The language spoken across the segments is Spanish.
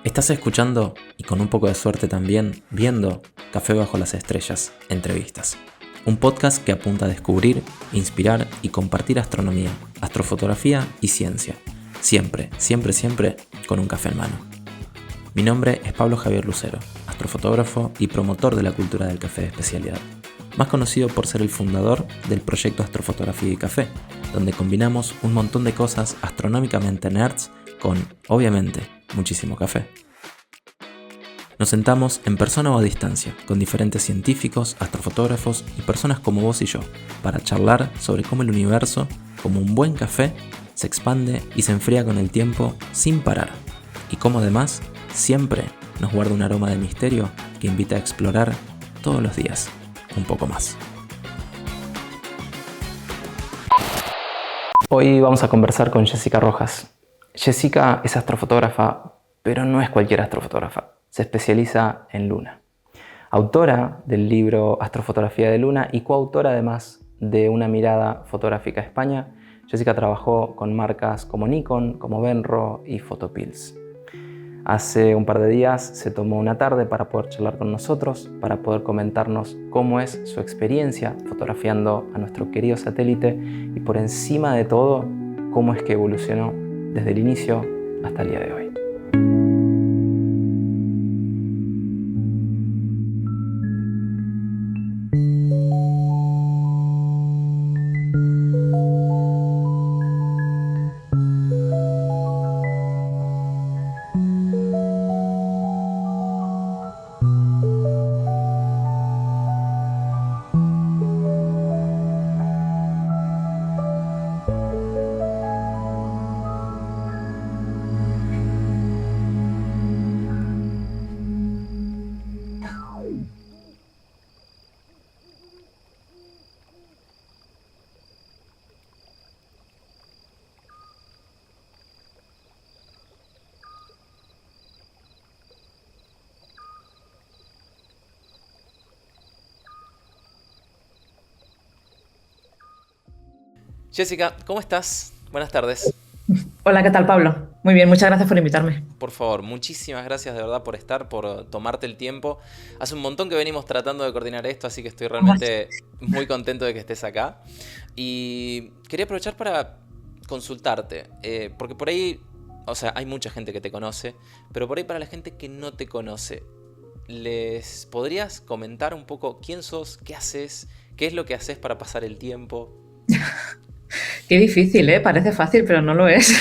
Estás escuchando, y con un poco de suerte también, viendo Café bajo las estrellas, entrevistas. Un podcast que apunta a descubrir, inspirar y compartir astronomía, astrofotografía y ciencia. Siempre, siempre, siempre con un café en mano. Mi nombre es Pablo Javier Lucero, astrofotógrafo y promotor de la cultura del café de especialidad. Más conocido por ser el fundador del proyecto Astrofotografía y Café, donde combinamos un montón de cosas astronómicamente nerds con, obviamente, muchísimo café. Nos sentamos en persona o a distancia, con diferentes científicos, astrofotógrafos y personas como vos y yo, para charlar sobre cómo el universo, como un buen café, se expande y se enfría con el tiempo sin parar, y cómo además siempre nos guarda un aroma de misterio que invita a explorar todos los días un poco más. Hoy vamos a conversar con Jessica Rojas. Jessica es astrofotógrafa, pero no es cualquier astrofotógrafa. Se especializa en luna. Autora del libro Astrofotografía de Luna y coautora además de Una mirada fotográfica a España, Jessica trabajó con marcas como Nikon, como Benro y Photopills. Hace un par de días se tomó una tarde para poder charlar con nosotros, para poder comentarnos cómo es su experiencia fotografiando a nuestro querido satélite y por encima de todo, cómo es que evolucionó desde el inicio hasta el día de hoy. Jessica, ¿cómo estás? Buenas tardes. Hola, ¿qué tal, Pablo? Muy bien, muchas gracias por invitarme. Por favor, muchísimas gracias de verdad por estar, por tomarte el tiempo. Hace un montón que venimos tratando de coordinar esto, así que estoy realmente muy contento de que estés acá. Y quería aprovechar para consultarte, porque por ahí, o sea, hay mucha gente que te conoce, pero por ahí para la gente que no te conoce, ¿les podrías comentar un poco quién sos, qué haces, qué es lo que haces para pasar el tiempo? Qué difícil, ¿eh? Parece fácil, pero no lo es.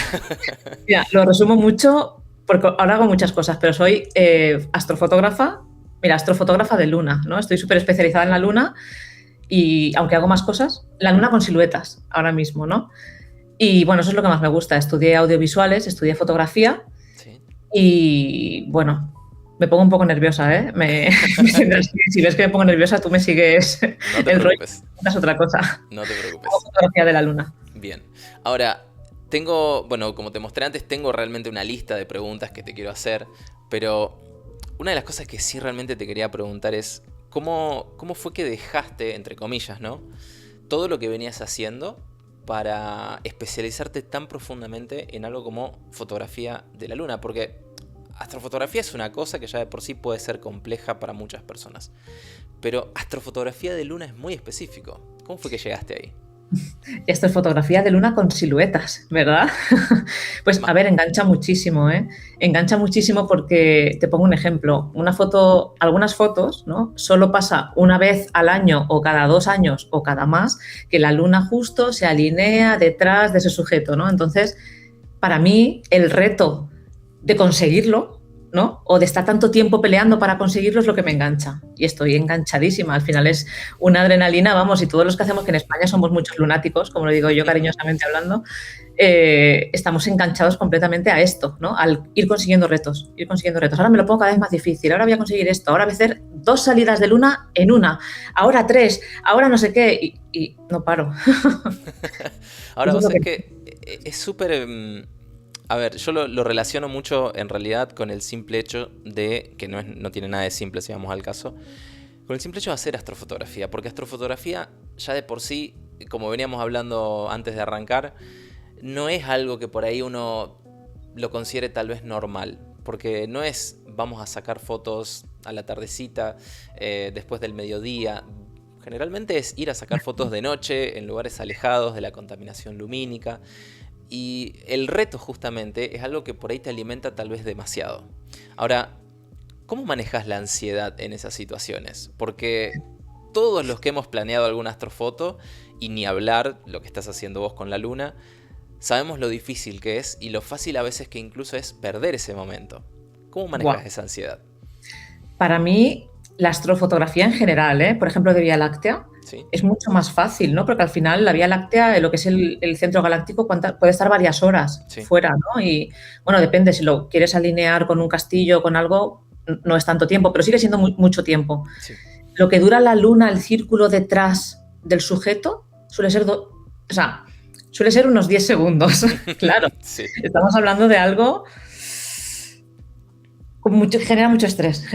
Mira, lo resumo mucho porque ahora hago muchas cosas, pero soy astrofotógrafa, mira, astrofotógrafa de luna, ¿no? Estoy súper especializada en la luna y, aunque hago más cosas, la luna con siluetas ahora mismo, ¿no? Y, bueno, eso es lo que más me gusta. Estudié audiovisuales, estudié fotografía. Sí. Y, bueno, me pongo un poco nerviosa, ¿eh? Si ves que me pongo nerviosa, tú me sigues No te el rollo, preocupes. es otra cosa. No te preocupes. Hago fotografía de la luna. Bien. Ahora, bueno, como te mostré antes, tengo realmente una lista de preguntas que te quiero hacer, pero una de las cosas que sí realmente te quería preguntar es, ¿cómo fue que dejaste, entre comillas, ¿no?, todo lo que venías haciendo para especializarte tan profundamente en algo como fotografía de la luna? Porque astrofotografía es una cosa que ya de por sí puede ser compleja para muchas personas, pero astrofotografía de luna es muy específico. ¿Cómo fue que llegaste ahí? Esto es fotografía de luna con siluetas, ¿verdad? Pues, a ver, engancha muchísimo, ¿eh? Engancha muchísimo porque, te pongo un ejemplo, algunas fotos, ¿no? Solo pasa una vez al año o cada 2 años o cada más que la luna justo se alinea detrás de ese sujeto, ¿no? Entonces, para mí, el reto de conseguirlo, ¿no?, o de estar tanto tiempo peleando para conseguirlo, es lo que me engancha. Y estoy enganchadísima. Al final es una adrenalina, vamos, y todos los que hacemos, que en España somos muchos lunáticos, como lo digo yo cariñosamente hablando, estamos enganchados completamente a esto, ¿no? Al ir consiguiendo retos, ir consiguiendo retos. Ahora me lo pongo cada vez más difícil, ahora voy a conseguir esto, ahora voy a hacer 2 salidas de luna en una, ahora 3, ahora no sé qué, y no paro. Ahora, Eso es vos lo sabés que... que es súper... A ver, yo lo relaciono mucho en realidad con el simple hecho de, que no tiene nada de simple si vamos al caso, con el simple hecho de hacer astrofotografía, porque astrofotografía ya de por sí, como veníamos hablando antes de arrancar, no es algo que por ahí uno lo considere tal vez normal. porque no es vamos a sacar fotos a la tardecita, después del mediodía. Generalmente es ir a sacar fotos de noche en lugares alejados de la contaminación lumínica. Y el reto justamente es algo que por ahí te alimenta tal vez demasiado. Ahora, ¿cómo manejas la ansiedad en esas situaciones? Porque todos los que hemos planeado alguna astrofoto, y ni hablar lo que estás haciendo vos con la luna, sabemos lo difícil que es y lo fácil a veces que incluso es perder ese momento. ¿Cómo manejas esa ansiedad? Para mí, la astrofotografía en general, por ejemplo, de Vía Láctea, ¿sí? Es mucho más fácil, ¿no? Porque al final la Vía Láctea, lo que es el centro galáctico, puede estar varias horas fuera, ¿no? Y bueno, depende, si lo quieres alinear con un castillo o con algo, no es tanto tiempo, pero sigue siendo mucho tiempo. Sí. Lo que dura la luna, el círculo detrás del sujeto, suele ser unos 10 segundos, claro. Sí. Estamos hablando de algo genera mucho estrés.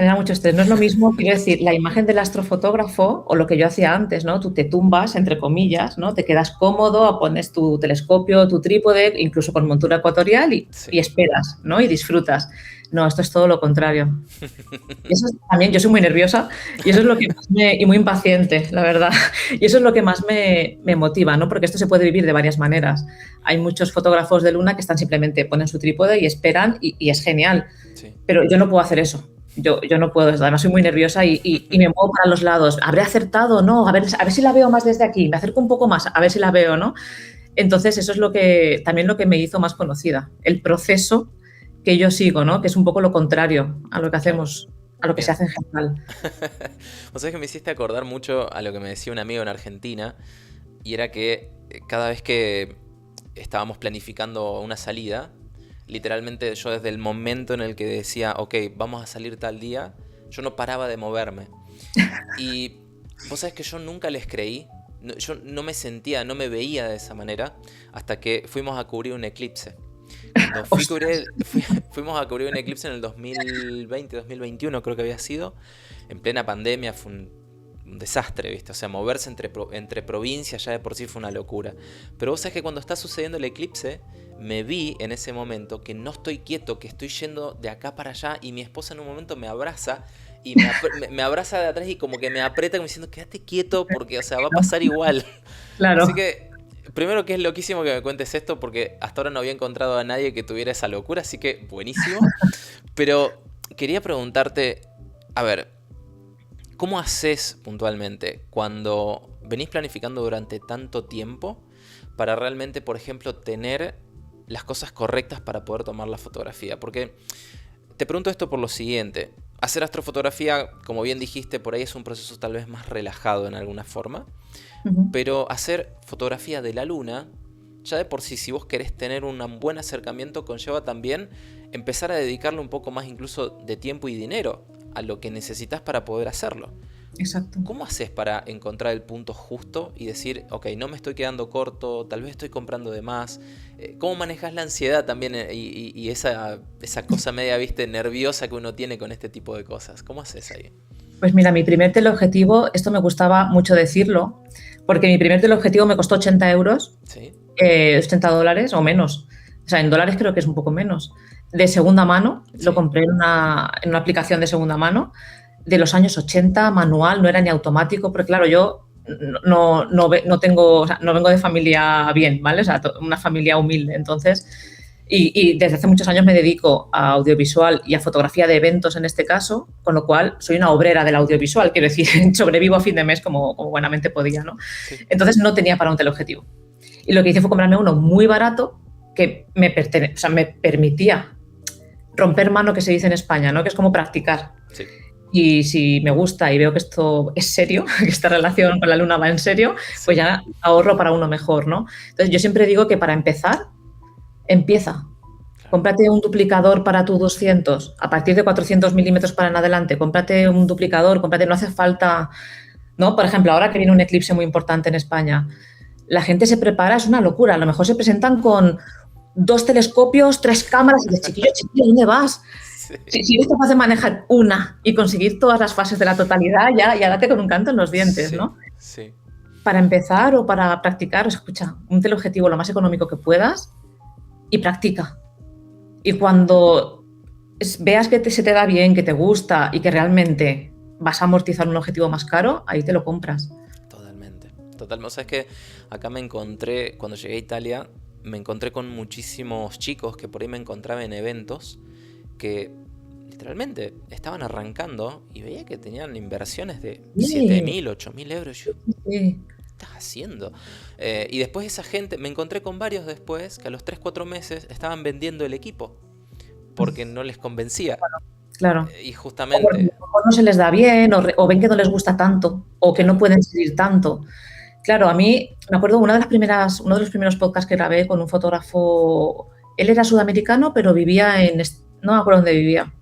No es lo mismo, quiero decir, la imagen del astrofotógrafo o lo que yo hacía antes, ¿no? Tú te tumbas, entre comillas, ¿no? Te quedas cómodo, pones tu telescopio, tu trípode, incluso con montura ecuatorial y esperas, ¿no? Y disfrutas. No, esto es todo lo contrario. Y eso también, yo soy muy nerviosa y eso es lo que más y muy impaciente, la verdad. Y eso es lo que más me motiva, ¿no? Porque esto se puede vivir de varias maneras. Hay muchos fotógrafos de luna que simplemente ponen su trípode y esperan y es genial. Sí. Pero yo no puedo hacer eso. Yo no puedo, además soy muy nerviosa y me muevo para los lados. ¿Habré acertado? No, a ver si la veo más desde aquí. Me acerco un poco más, a ver si la veo, ¿no? Entonces eso es también lo que me hizo más conocida. El proceso que yo sigo, ¿no? Que es un poco lo contrario a lo que hacemos, a lo que se hace en general. O sea, que me hiciste acordar mucho a lo que me decía un amigo en Argentina, y era que cada vez que estábamos planificando una salida, literalmente yo desde el momento en el que decía, ok, vamos a salir tal día, yo no paraba de moverme. Y vos sabés que yo nunca les creí, yo no me sentía, no me veía de esa manera, hasta que fuimos a cubrir un eclipse. Cuando fuimos a cubrir un eclipse en el 2020, 2021 creo que había sido, en plena pandemia, fue un desastre, ¿viste? O sea, moverse entre provincias ya de por sí fue una locura. Pero vos sabés que cuando está sucediendo el eclipse, me vi en ese momento que no estoy quieto, que estoy yendo de acá para allá, y mi esposa en un momento me abraza, y me abraza de atrás y como que me aprieta como diciendo, quédate quieto porque, o sea, va a pasar igual. Claro. Así que primero que es loquísimo que me cuentes esto, porque hasta ahora no había encontrado a nadie que tuviera esa locura, así que buenísimo. Pero quería preguntarte, a ver, ¿cómo haces puntualmente cuando venís planificando durante tanto tiempo para realmente, por ejemplo, tener las cosas correctas para poder tomar la fotografía? Porque te pregunto esto por lo siguiente. Hacer astrofotografía, como bien dijiste, por ahí es un proceso tal vez más relajado en alguna forma. Pero hacer fotografía de la luna, ya de por sí, si vos querés tener un buen acercamiento, conlleva también empezar a dedicarle un poco más incluso de tiempo y dinero a lo que necesitas para poder hacerlo. Exacto. ¿Cómo haces para encontrar el punto justo y decir, ok, no me estoy quedando corto, tal vez estoy comprando de más? ¿Cómo manejas la ansiedad también y esa cosa media, viste, nerviosa que uno tiene con este tipo de cosas? ¿Cómo haces ahí? Pues mira, mi primer teleobjetivo, esto me gustaba mucho decirlo, porque mi primer teleobjetivo me costó 80 euros, ¿sí? $80 o menos. O sea, en dólares creo que es un poco menos. De segunda mano, ¿sí? Lo compré en una aplicación de segunda mano de los años 80, manual, no era ni automático, porque claro, yo no vengo de familia bien, ¿vale? O sea, una familia humilde, entonces... Y desde hace muchos años me dedico a audiovisual y a fotografía de eventos en este caso, con lo cual soy una obrera del audiovisual, quiero decir, sobrevivo a fin de mes como buenamente podía, ¿no? Sí. Entonces no tenía para un teleobjetivo. Y lo que hice fue comprarme uno muy barato que me permitía romper mano, que se dice en España, ¿no? Que es como practicar. Sí. Y si me gusta y veo que esto es serio, que esta relación con la luna va en serio, pues ya ahorro para uno mejor, ¿no? Entonces yo siempre digo que para empezar, empieza. Cómprate un duplicador para tu 200, a partir de 400 milímetros para en adelante, cómprate un duplicador, no hace falta, ¿no? Por ejemplo, ahora que viene un eclipse muy importante en España, la gente se prepara, es una locura, a lo mejor se presentan con 2 telescopios, 3 cámaras, y dices, chiquillo, ¿dónde vas? Sí. Si eres capaz de manejar una y conseguir todas las fases de la totalidad, ya date con un canto en los dientes, sí, ¿no? Sí. Para empezar o para practicar, escucha, un teleobjetivo lo más económico que puedas y practica. Y cuando veas que se te da bien, que te gusta y que realmente vas a amortizar un objetivo más caro, ahí te lo compras. Totalmente. O sea, es que acá me encontré, cuando llegué a Italia, me encontré con muchísimos chicos que por ahí me encontraba en eventos que literalmente estaban arrancando y veía que tenían inversiones de Sí, 7.000, 8.000 euros. Yo, sí. ¿qué estás haciendo? Y después esa gente, me encontré con varios después que a los 3 4 meses estaban vendiendo el equipo porque no les convencía. Claro. Y O porque a lo justamente, mejor no se les da bien, o ven que no les gusta tanto, o que no claro, pueden seguir tanto. Claro, a mí me acuerdo uno de los primeros podcasts que grabé con un fotógrafo. Él era sudamericano, pero vivía no me acuerdo dónde vivía.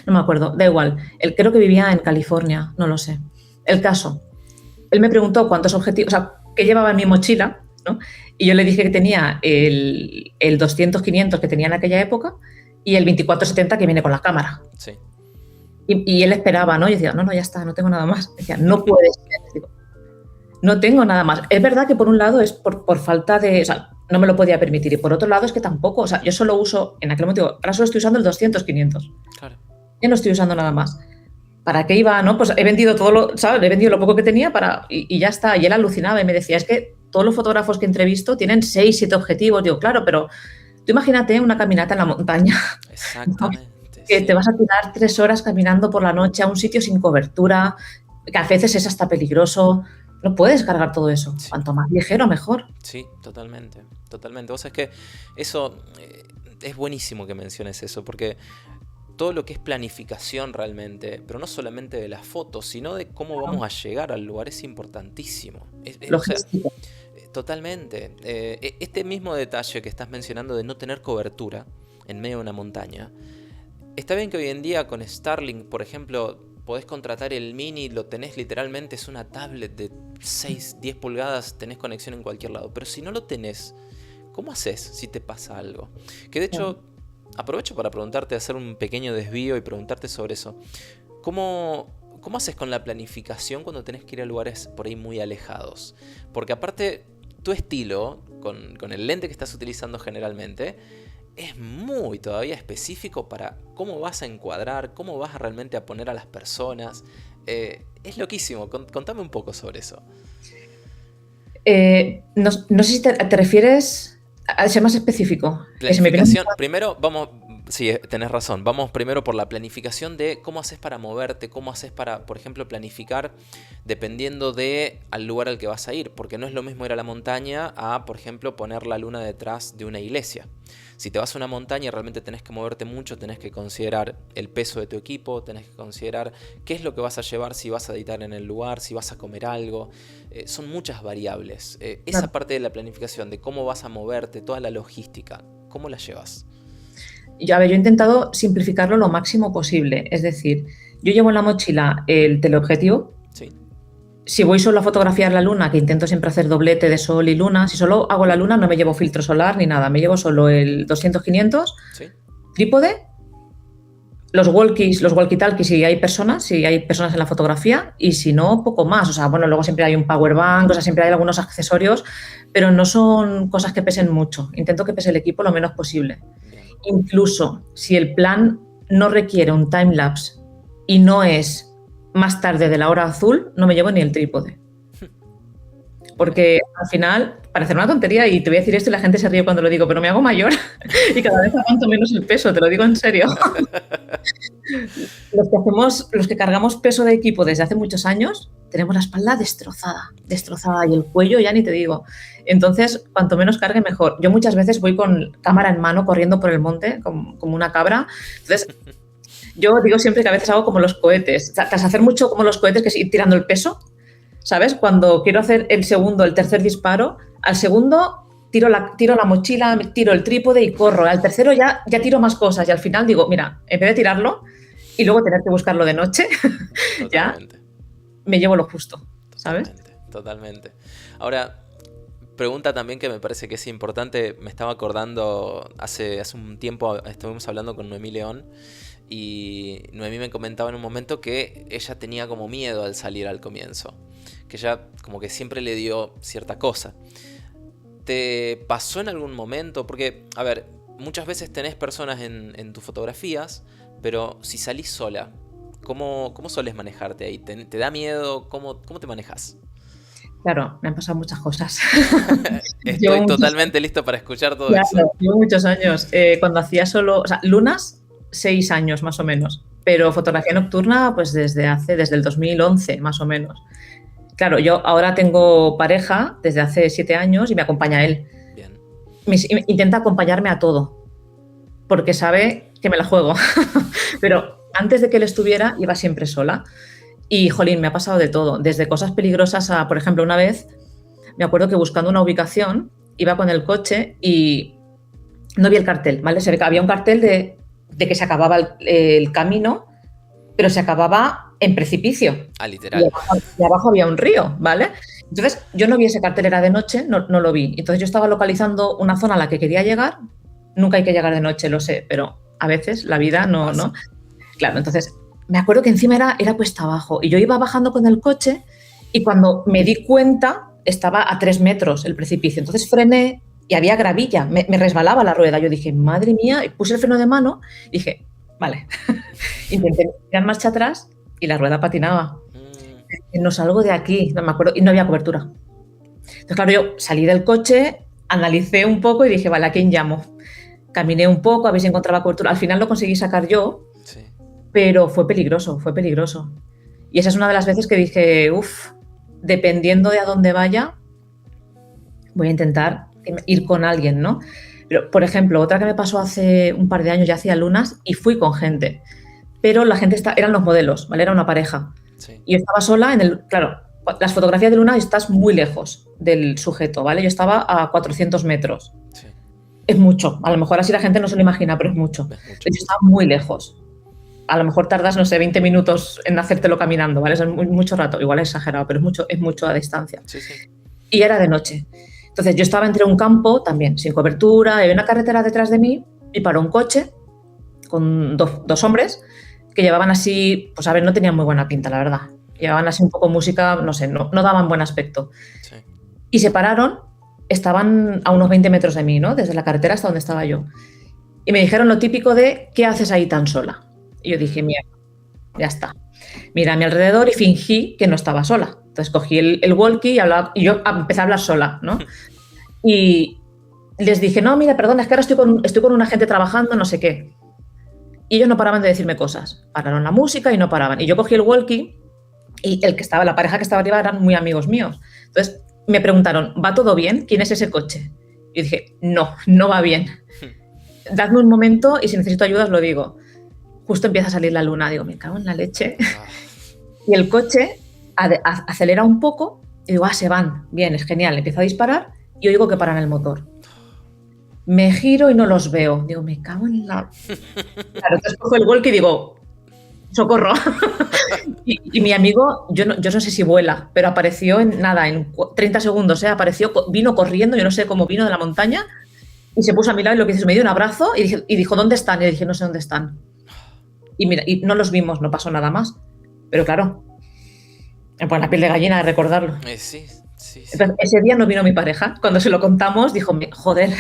No me acuerdo, da igual. Él creo que vivía en California, no lo sé. El caso, él me preguntó cuántos objetivos, o sea, qué llevaba en mi mochila, ¿no? Y yo le dije que tenía el 200-500 que tenía en aquella época y el 24-70 que viene con la cámara. sí. Y él esperaba, ¿no? Y decía, no, ya está, no tengo nada más. Decía, no puede ser. Digo, no tengo nada más. Es verdad que por un lado es por falta de, o sea, no me lo podía permitir. Y por otro lado es que tampoco, o sea, yo solo uso, en aquel momento, ahora solo estoy usando el 200-500. Claro. Ya no estoy usando nada más. ¿Para qué iba? ¿No? Pues he vendido todo lo, ¿sabes? He vendido lo poco que tenía y ya está. Y él alucinaba y me decía, es que todos los fotógrafos que entrevisto tienen 6 7 objetivos. Digo, claro, pero tú imagínate una caminata en la montaña, ¿no? Exactamente, Que te sí. vas a tirar 3 horas caminando por la noche a un sitio sin cobertura, que a veces es hasta peligroso. No puedes cargar todo eso. Sí, Cuanto más ligero, mejor. sí, totalmente, totalmente. Vos sabés que eso es buenísimo que menciones eso, porque todo lo que es planificación realmente, pero no solamente de las fotos, sino de cómo vamos a llegar al lugar es importantísimo. O sea, Logística. totalmente. Este mismo detalle que estás mencionando de no tener cobertura en medio de una montaña, está bien que hoy en día con Starlink, por ejemplo, podés contratar el Mini, lo tenés literalmente, es una tablet de 6 10 pulgadas, tenés conexión en cualquier lado. Pero si no lo tenés, ¿cómo haces si te pasa algo? Que de hecho, aprovecho para preguntarte, hacer un pequeño desvío y preguntarte sobre eso. ¿Cómo haces con la planificación cuando tenés que ir a lugares por ahí muy alejados? Porque aparte, tu estilo, con el lente que estás utilizando generalmente, es muy todavía específico para cómo vas a encuadrar, cómo vas a realmente a poner a las personas. Es loquísimo. Contame un poco sobre eso. No, no sé si te refieres a ser más específico. Que se me viene Planificación. Primero, vamos. Sí, tenés razón. Vamos primero por la planificación de cómo haces para moverte, cómo haces para, por ejemplo, planificar dependiendo de al lugar al que vas a ir. Porque no es lo mismo ir a la montaña a, por ejemplo, poner la luna detrás de una iglesia. Si te vas a una montaña realmente tenés que moverte mucho, tenés que considerar el peso de tu equipo, tenés que considerar qué es lo que vas a llevar, si vas a editar en el lugar, si vas a comer algo. Son muchas variables. Esa Claro. parte de la planificación, de cómo vas a moverte, toda la logística, ¿cómo la llevas? A ver, yo he intentado simplificarlo lo máximo posible. Es decir, yo llevo en la mochila el teleobjetivo. Sí, Si voy solo a fotografiar la luna, que intento siempre hacer doblete de sol y luna, si solo hago la luna no me llevo filtro solar ni nada, me llevo solo el 200-500, sí, trípode, los walkies, los walkie-talkies si hay personas en la fotografía, y si no, poco más. O sea, bueno, luego siempre hay un power bank, o sea, siempre hay algunos accesorios, pero no son cosas que pesen mucho. Intento que pese el equipo lo menos posible. bien. Incluso si el plan no requiere un timelapse y no es más tarde de la hora azul, no me llevo ni el trípode. Mira, Porque al final, parece una tontería y te voy a decir esto y la gente se ríe cuando lo digo, pero me hago mayor y cada vez aguanto menos el peso, te lo digo en serio. Los que cargamos peso de equipo desde hace muchos años, tenemos la espalda destrozada, destrozada y el cuello ya ni te digo. Entonces, cuanto menos cargue, mejor. Yo muchas veces voy con cámara en mano corriendo por el monte como una cabra. Entonces, yo digo siempre que a veces hago como los cohetes. Tras hacer mucho como los cohetes, que es ir tirando el peso, ¿sabes? Cuando quiero hacer el segundo, el tercer disparo, al segundo tiro la mochila, tiro el trípode y corro. Al tercero ya tiro más cosas y al final digo, mira, en vez de tirarlo y luego tener que buscarlo de noche, ya totalmente, me llevo lo justo, ¿sabes? totalmente, totalmente. Ahora, pregunta también que me parece que es importante, me estaba acordando, hace un tiempo estuvimos hablando con Noemí León y Noemí me comentaba en un momento que ella tenía como miedo al salir al comienzo, que ella como que siempre le dio cierta cosa. ¿Te pasó en algún momento? Porque, a ver, muchas veces tenés personas en tus fotografías, pero si salís sola, ¿cómo solés manejarte ahí? ¿Te da miedo? ¿Cómo te manejas? Claro, me han pasado muchas cosas. Estoy totalmente listo para escuchar todo Claro, eso. llevo muchos años. Cuando hacía solo, o sea, lunas, 6 años más o menos, pero fotografía nocturna pues desde el 2011 más o menos. Claro, yo ahora tengo pareja desde hace 7 años y me acompaña él. Bien. Intenta acompañarme a todo, porque sabe que me la juego. Pero antes de que él estuviera, iba siempre sola. Y, jolín, me ha pasado de todo, desde cosas peligrosas a, por ejemplo, una vez, me acuerdo que buscando una ubicación, iba con el coche y no vi el cartel, ¿vale? Se ve que había un cartel de que se acababa el camino, pero se acababa en precipicio. Literal. Y abajo había un río, ¿vale? Entonces, yo no vi ese cartel, era de noche, no lo vi. Entonces, yo estaba localizando una zona a la que quería llegar. Nunca hay que llegar de noche, lo sé, pero a veces la vida no. Claro, entonces, me acuerdo que encima era cuesta abajo y yo iba bajando con el coche y cuando me di cuenta estaba a 3 metros el precipicio. Entonces frené y había gravilla, me resbalaba la rueda. Yo dije, madre mía, y puse el freno de mano y dije, vale. Intenté tirar marcha atrás y la rueda patinaba. No salgo de aquí, no me acuerdo, y no había cobertura. Entonces, claro, yo salí del coche, analicé un poco y dije, vale, ¿a quién llamo? Caminé un poco a ver si encontraba cobertura. Al final lo conseguí sacar yo, sí. Pero fue peligroso. Y esa es una de las veces que dije, dependiendo de a dónde vaya, voy a intentar ir con alguien, ¿no? Pero, por ejemplo, otra que me pasó hace un par de años, ya hacía lunas y fui con gente. Pero la gente eran los modelos, ¿vale? Era una pareja. Sí. Y yo estaba sola claro, las fotografías de luna estás muy lejos del sujeto, ¿vale? Yo estaba a 400 metros. Sí. Es mucho. A lo mejor así la gente no se lo imagina, pero es mucho. Yo estaba muy lejos. A lo mejor tardas, no sé, 20 minutos en hacértelo caminando, ¿vale? Es mucho rato. Igual es exagerado, pero es mucho a distancia. Sí, sí. Y era de noche. Entonces yo estaba entre un campo también, sin cobertura, había una carretera detrás de mí y paró un coche con dos hombres que llevaban así, pues a ver, no tenían muy buena pinta, la verdad. Llevaban así un poco música, no sé, no daban buen aspecto. Sí. Y se pararon, estaban a unos 20 metros de mí, ¿no? Desde la carretera hasta donde estaba yo. Y me dijeron lo típico de, ¿qué haces ahí tan sola? Y yo dije, mierda, ya está. Miré a mi alrededor y fingí que no estaba sola. Entonces cogí el walkie y yo empecé a hablar sola, ¿no? Y les dije, no, mira, perdona, es que ahora estoy con una gente trabajando, no sé qué. Y ellos no paraban de decirme cosas. Pararon la música y no paraban. Y yo cogí el walkie y la pareja que estaba arriba eran muy amigos míos. Entonces me preguntaron, ¿va todo bien? ¿Quién es ese coche? Y dije, no va bien. Dadme un momento y si necesito ayuda os lo digo. Justo empieza a salir la luna. Digo, me cago en la leche. Y el coche acelera un poco y digo, se van. Bien, es genial. Empiezo a disparar y oigo que paran el motor. Me giro y no los veo. Digo, me cago en la... Claro, entonces cojo el walkie y digo, socorro. y mi amigo, yo no sé si vuela, pero apareció en 30 segundos, vino corriendo, yo no sé cómo vino de la montaña, y se puso a mi lado y lo que hizo es me dio un abrazo y dijo, ¿dónde están? Y le dije, no sé dónde están. Y mira, y no los vimos, no pasó nada más. Pero claro, me pone la piel de gallina de recordarlo. Sí. Entonces, ese día no vino mi pareja. Cuando se lo contamos, dijo, joder.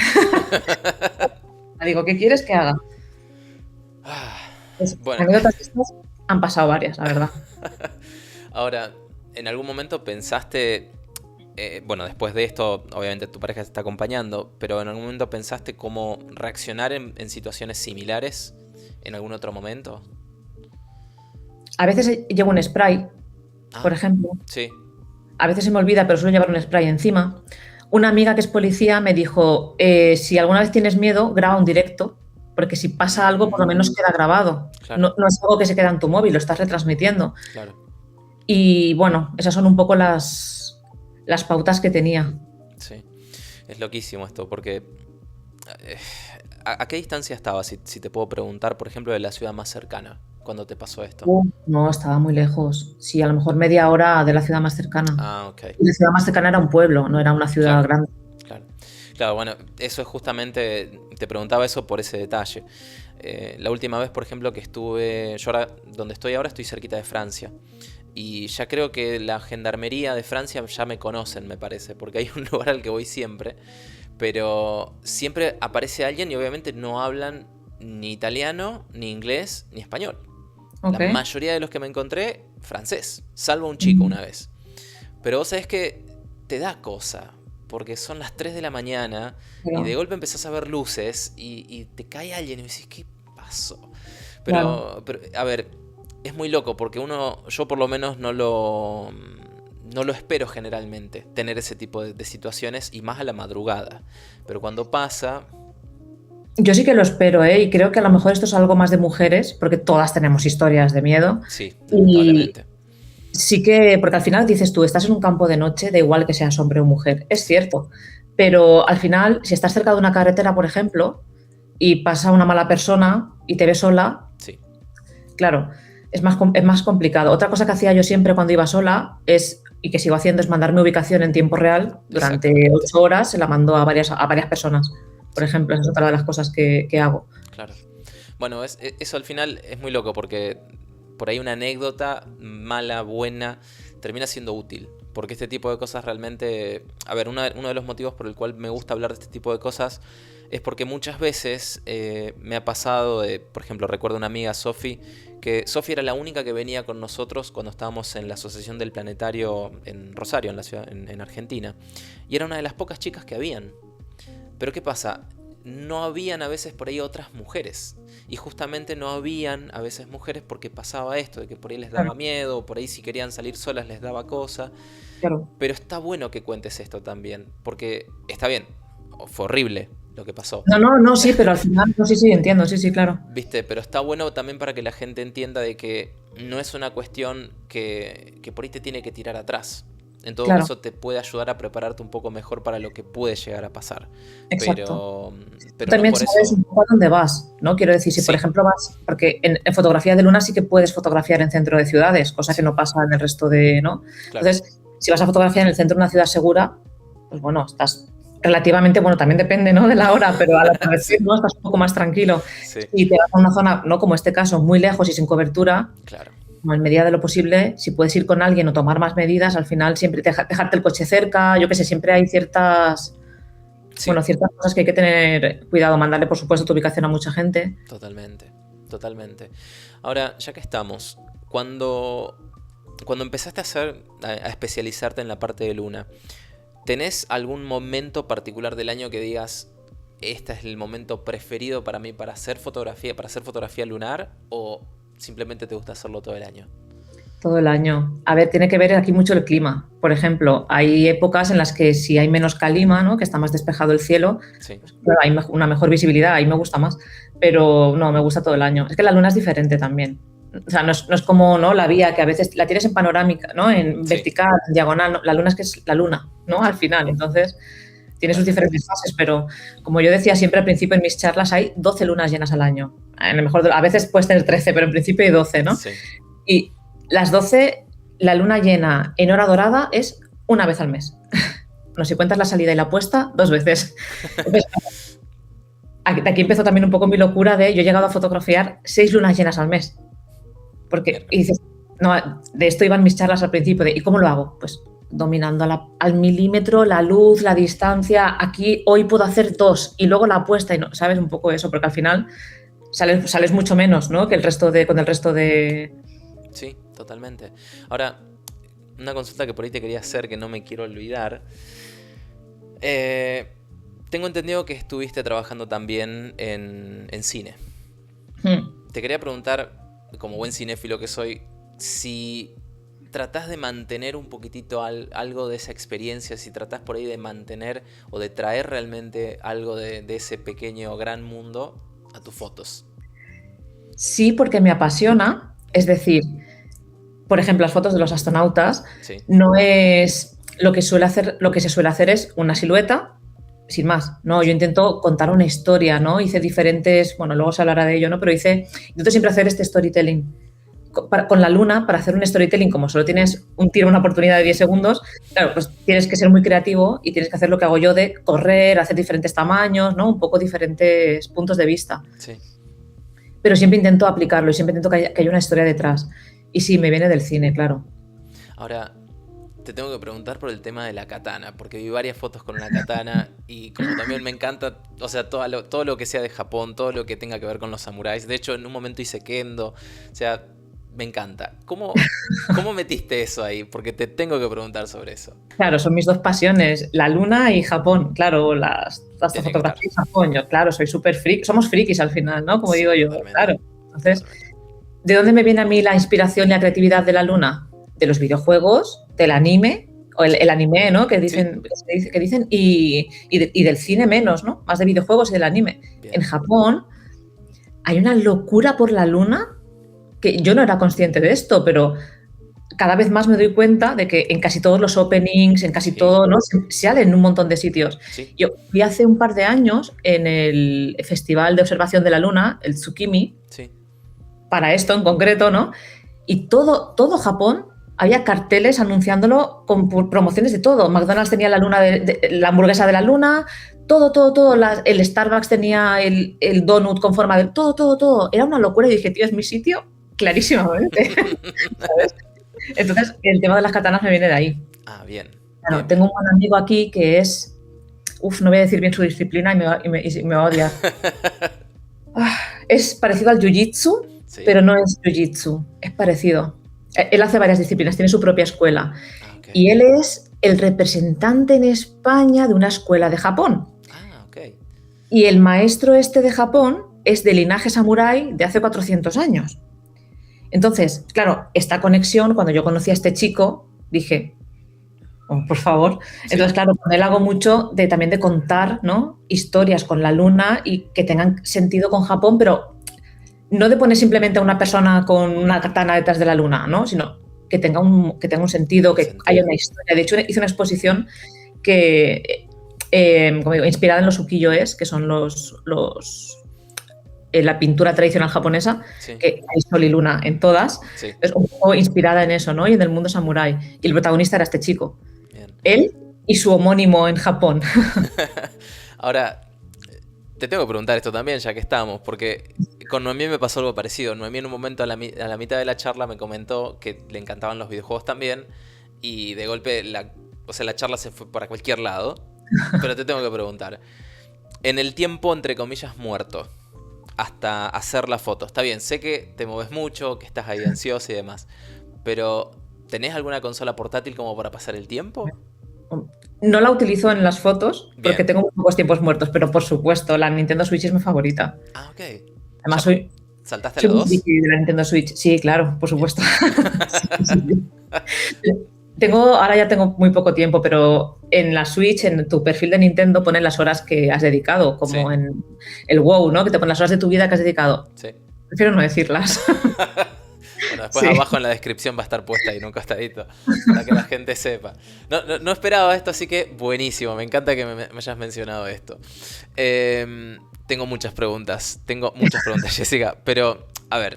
Digo, ¿qué quieres que haga? Bueno. Anécdotas estas han pasado varias, la verdad. Ahora, ¿en algún momento pensaste, después de esto, obviamente tu pareja te está acompañando, pero en algún momento pensaste cómo reaccionar en situaciones similares en algún otro momento? A veces llevo un spray, por ejemplo. Sí. A veces se me olvida, pero suelo llevar un spray encima. Una amiga que es policía me dijo, si alguna vez tienes miedo, graba un directo, porque si pasa algo, por lo menos queda grabado. Claro. No es algo que se queda en tu móvil, lo estás retransmitiendo. Claro. Y bueno, esas son un poco las pautas que tenía. Sí, es loquísimo esto, porque ¿a qué distancia estabas, si te puedo preguntar, por ejemplo, de la ciudad más cercana, cuando te pasó esto? No, estaba muy lejos. Sí, a lo mejor media hora de la ciudad más cercana. Ok. Y la ciudad más cercana era un pueblo, no era una ciudad grande. Claro, bueno, eso es justamente, te preguntaba eso por ese detalle. La última vez, por ejemplo, que estuve, yo ahora, donde estoy ahora, estoy cerquita de Francia. Y ya creo que la gendarmería de Francia ya me conocen, me parece, porque hay un lugar al que voy siempre. pero siempre aparece alguien y obviamente no hablan ni italiano, ni inglés, ni español. Ok. La mayoría de los que me encontré, francés, salvo un chico una vez. Pero vos sabés que te da cosa, porque son las 3 de la mañana y de Pero, golpe empezás a ver luces y te cae alguien y me decís, ¿qué pasó? claro. Pero, a ver, es muy loco porque yo por lo menos no lo espero generalmente, tener ese tipo de situaciones y más a la madrugada. Pero cuando pasa, Yo sí que lo espero, ¿eh? Y creo que a lo mejor esto es algo más de mujeres, porque todas tenemos historias de miedo. sí, Y lamentablemente. sí que, porque al final dices tú, estás en un campo de noche, da igual que seas hombre o mujer, es cierto. Pero al final, si estás cerca de una carretera, por ejemplo, y pasa una mala persona y te ve sola, Sí, claro, es más complicado. Otra cosa que hacía yo siempre cuando iba sola es, y que sigo haciendo, es mandar mi ubicación en tiempo real. Durante exactamente. 8 horas se la mando a varias personas. Por Sí, ejemplo, esa es otra de las cosas que hago. claro. Bueno, eso al final es muy loco porque por ahí una anécdota mala, buena, termina siendo útil. Porque este tipo de cosas realmente... A ver, uno de los motivos por el cual me gusta hablar de este tipo de cosas es porque muchas veces me ha pasado, por ejemplo, recuerdo una amiga, Sofi, que Sofi era la única que venía con nosotros cuando estábamos en la Asociación del Planetario en Rosario, en la ciudad, en Argentina. Y era una de las pocas chicas que habían. Pero ¿qué pasa? No habían a veces por ahí otras mujeres. Y justamente no habían a veces mujeres porque pasaba esto, de que por ahí les daba Claro, miedo, por ahí si querían salir solas les daba cosa. claro. Pero está bueno que cuentes esto también, porque está bien, fue horrible lo que pasó, No, no, no, sí, pero al final, no, sí, sí, entiendo, sí, sí, claro. ¿viste? Pero está bueno también para que la gente entienda de que no es una cuestión que por ahí te tiene que tirar atrás. En todo Claro, caso te puede ayudar a prepararte un poco mejor para lo que puede llegar a pasar. exacto. Pero, Tú pero no también por sabes eso... un poco a dónde vas, ¿no? Quiero decir, si por Sí, ejemplo vas, porque en fotografía de luna sí que puedes fotografiar en centro de ciudades, cosa que sí, no pasa en el resto de, ¿no? claro. Entonces, si vas a fotografiar en el centro de una ciudad segura, pues bueno, estás relativamente, bueno, también depende, ¿no? De la hora, pero al atardecer, Sí, ¿no? Estás un poco más tranquilo. sí, Si te vas a una zona, no como este caso, muy lejos y sin cobertura, claro. como en medida de lo posible, si puedes ir con alguien o tomar más medidas, al final siempre dejarte el coche cerca, yo qué sé, siempre hay ciertas, Sí, bueno, ciertas cosas que hay que tener cuidado, mandarle por supuesto tu ubicación a mucha gente. totalmente, totalmente. Ahora, ya que estamos, cuando empezaste a especializarte en la parte de luna, ¿tenés algún momento particular del año que digas, este es el momento preferido para mí para hacer fotografía lunar, o simplemente te gusta hacerlo todo el año? Todo el año. A ver, tiene que ver aquí mucho el clima. Por ejemplo, hay épocas en las que si hay menos calima, ¿no? Que está más despejado el cielo, Sí, pues, claro, hay una mejor visibilidad, ahí me gusta más. Pero no, me gusta todo el año. Es que la luna es diferente también. O sea, no es como, ¿no? La vía que a veces la tienes en panorámica, ¿no? En sí, vertical, en diagonal. ¿No? La luna es que es la luna, ¿no? Al final. Entonces, tiene sus totalmente. diferentes fases, pero como yo decía siempre al principio en mis charlas, hay 12 lunas llenas al año. En lo mejor, a veces puedes tener 13, pero en principio hay 12, ¿no? Sí, Y las 12, la luna llena en hora dorada es una vez al mes. No, si cuentas la salida y la puesta, 2 veces. Entonces, de aquí empezó también un poco mi locura de yo he llegado a fotografiar 6 lunas llenas al mes. Porque, y miércoles. dices, no, de esto iban mis charlas al principio, de ¿y cómo lo hago? Pues dominando al milímetro la luz, la distancia. Aquí hoy puedo hacer 2 y luego la puesta, y no, ¿sabes? Un poco eso, porque al final sales mucho menos, ¿no? Que el resto de, con el resto de... Sí, totalmente. Ahora, una consulta que por ahí te quería hacer que no me quiero olvidar. Eh, Tengo entendido que estuviste trabajando también en cine. Hmm. Te quería preguntar, como buen cinéfilo que soy, si tratás de mantener un poquitito algo de esa experiencia, si tratás por ahí de mantener o de traer realmente algo de ese pequeño gran mundo a tus fotos. Sí, porque me apasiona. Es decir, por ejemplo, las fotos de los astronautas Sí, no es lo que se suele hacer es una silueta, sin más, ¿no? Yo sí, intento contar una historia, ¿no? Hice diferentes, bueno, luego se hablará de ello, ¿no? Pero intento siempre hacer este storytelling. Con la luna, para hacer un storytelling, como solo tienes una oportunidad de 10 segundos, claro, pues tienes que ser muy creativo y tienes que hacer lo que hago yo de correr, hacer diferentes tamaños, ¿no? Un poco diferentes puntos de vista. sí. Pero siempre intento aplicarlo y siempre intento que haya una historia detrás. Y sí, me viene del cine, claro. Ahora, te tengo que preguntar por el tema de la katana, porque vi varias fotos con una katana y como también me encanta, o sea, todo lo que sea de Japón, todo lo que tenga que ver con los samuráis. De hecho, en un momento hice kendo, o sea, me encanta. ¿Cómo metiste eso ahí? Porque te tengo que preguntar sobre eso. Claro, son mis dos pasiones, la luna y Japón. Claro, las Tiene que estar. fotografías y Japón. Yo, claro, soy súper friki. Somos frikis al final, ¿no? Como Sí, digo yo, totalmente. claro. Entonces, Totalmente. ¿de dónde me viene a mí la inspiración y la creatividad de la luna? De los videojuegos, del anime, o el anime, ¿no? Que dicen, y del cine menos, ¿no? Más de videojuegos y del anime. Bien. En Japón hay una locura por la luna que yo no era consciente de esto, pero cada vez más me doy cuenta de que en casi todos los openings, en casi Sí. todo, ¿no? Se sale en un montón de sitios. Sí. Yo fui hace un par de años en el Festival de Observación de la Luna, el Tsukimi, Sí. para esto en concreto, ¿no? Y todo Japón había carteles anunciándolo con promociones de todo. McDonald's tenía la luna la hamburguesa de la luna, todo. El Starbucks tenía el donut con forma de... Todo. Era una locura y dije, tío, es mi sitio, clarísimamente. ¿Sabes? Entonces, el tema de las katanas me viene de ahí. Ah, bien. Claro, Bien, tengo un buen amigo aquí que es... no voy a decir bien su disciplina y me va a odiar. Es parecido al jiu-jitsu, sí. pero no es jiu-jitsu, es parecido. Él hace varias disciplinas, tiene su propia escuela. Ah, ok. Y él es el representante en España de una escuela de Japón. Ah, ok. Y el maestro este de Japón es de linaje samurái de hace 400 años. Entonces, claro, esta conexión, cuando yo conocí a este chico, dije, oh, por favor. Sí. Entonces, claro, con él hago mucho también de contar, ¿no? Historias con la luna y que tengan sentido con Japón, pero no de poner simplemente a una persona con una katana detrás de la luna, ¿no? Sino que tenga un sentido, que haya una historia. De hecho, hice una exposición que, como digo, inspirada en los ukiyo-es, que son la pintura tradicional japonesa, sí, que hay sol y luna en todas. Sí. Es un poco inspirada en eso, ¿no? Y en el mundo samurái. Y el protagonista era este chico. Bien. Él y su homónimo en Japón. Ahora, te tengo que preguntar esto también, ya que estamos, porque con Noemí me pasó algo parecido. Noemí en un momento a la mitad de la charla me comentó que le encantaban los videojuegos también, y de golpe la charla se fue para cualquier lado. Pero te tengo que preguntar, en el tiempo, entre comillas, muerto, hasta hacer la foto, está bien, sé que te mueves mucho, que estás ahí ansiosa y demás, pero ¿tenés alguna consola portátil como para pasar el tiempo? No la utilizo en las fotos porque tengo muy pocos tiempos muertos, pero por supuesto, la Nintendo Switch es mi favorita. Ah, ok. Además, ¿Saltaste a la 2? De la Nintendo Switch. Sí, claro, por supuesto. Ahora ya tengo muy poco tiempo, pero en la Switch, en tu perfil de Nintendo, ponen las horas que has dedicado, como en el WoW, ¿no? Que te ponen las horas de tu vida que has dedicado. Sí. Prefiero no decirlas. Bueno, después abajo en la descripción va a estar puesta ahí en un costadito, para que la gente sepa. No esperaba esto, así que buenísimo. Me encanta que me hayas mencionado esto. Tengo muchas preguntas, Jessica. Pero, a ver,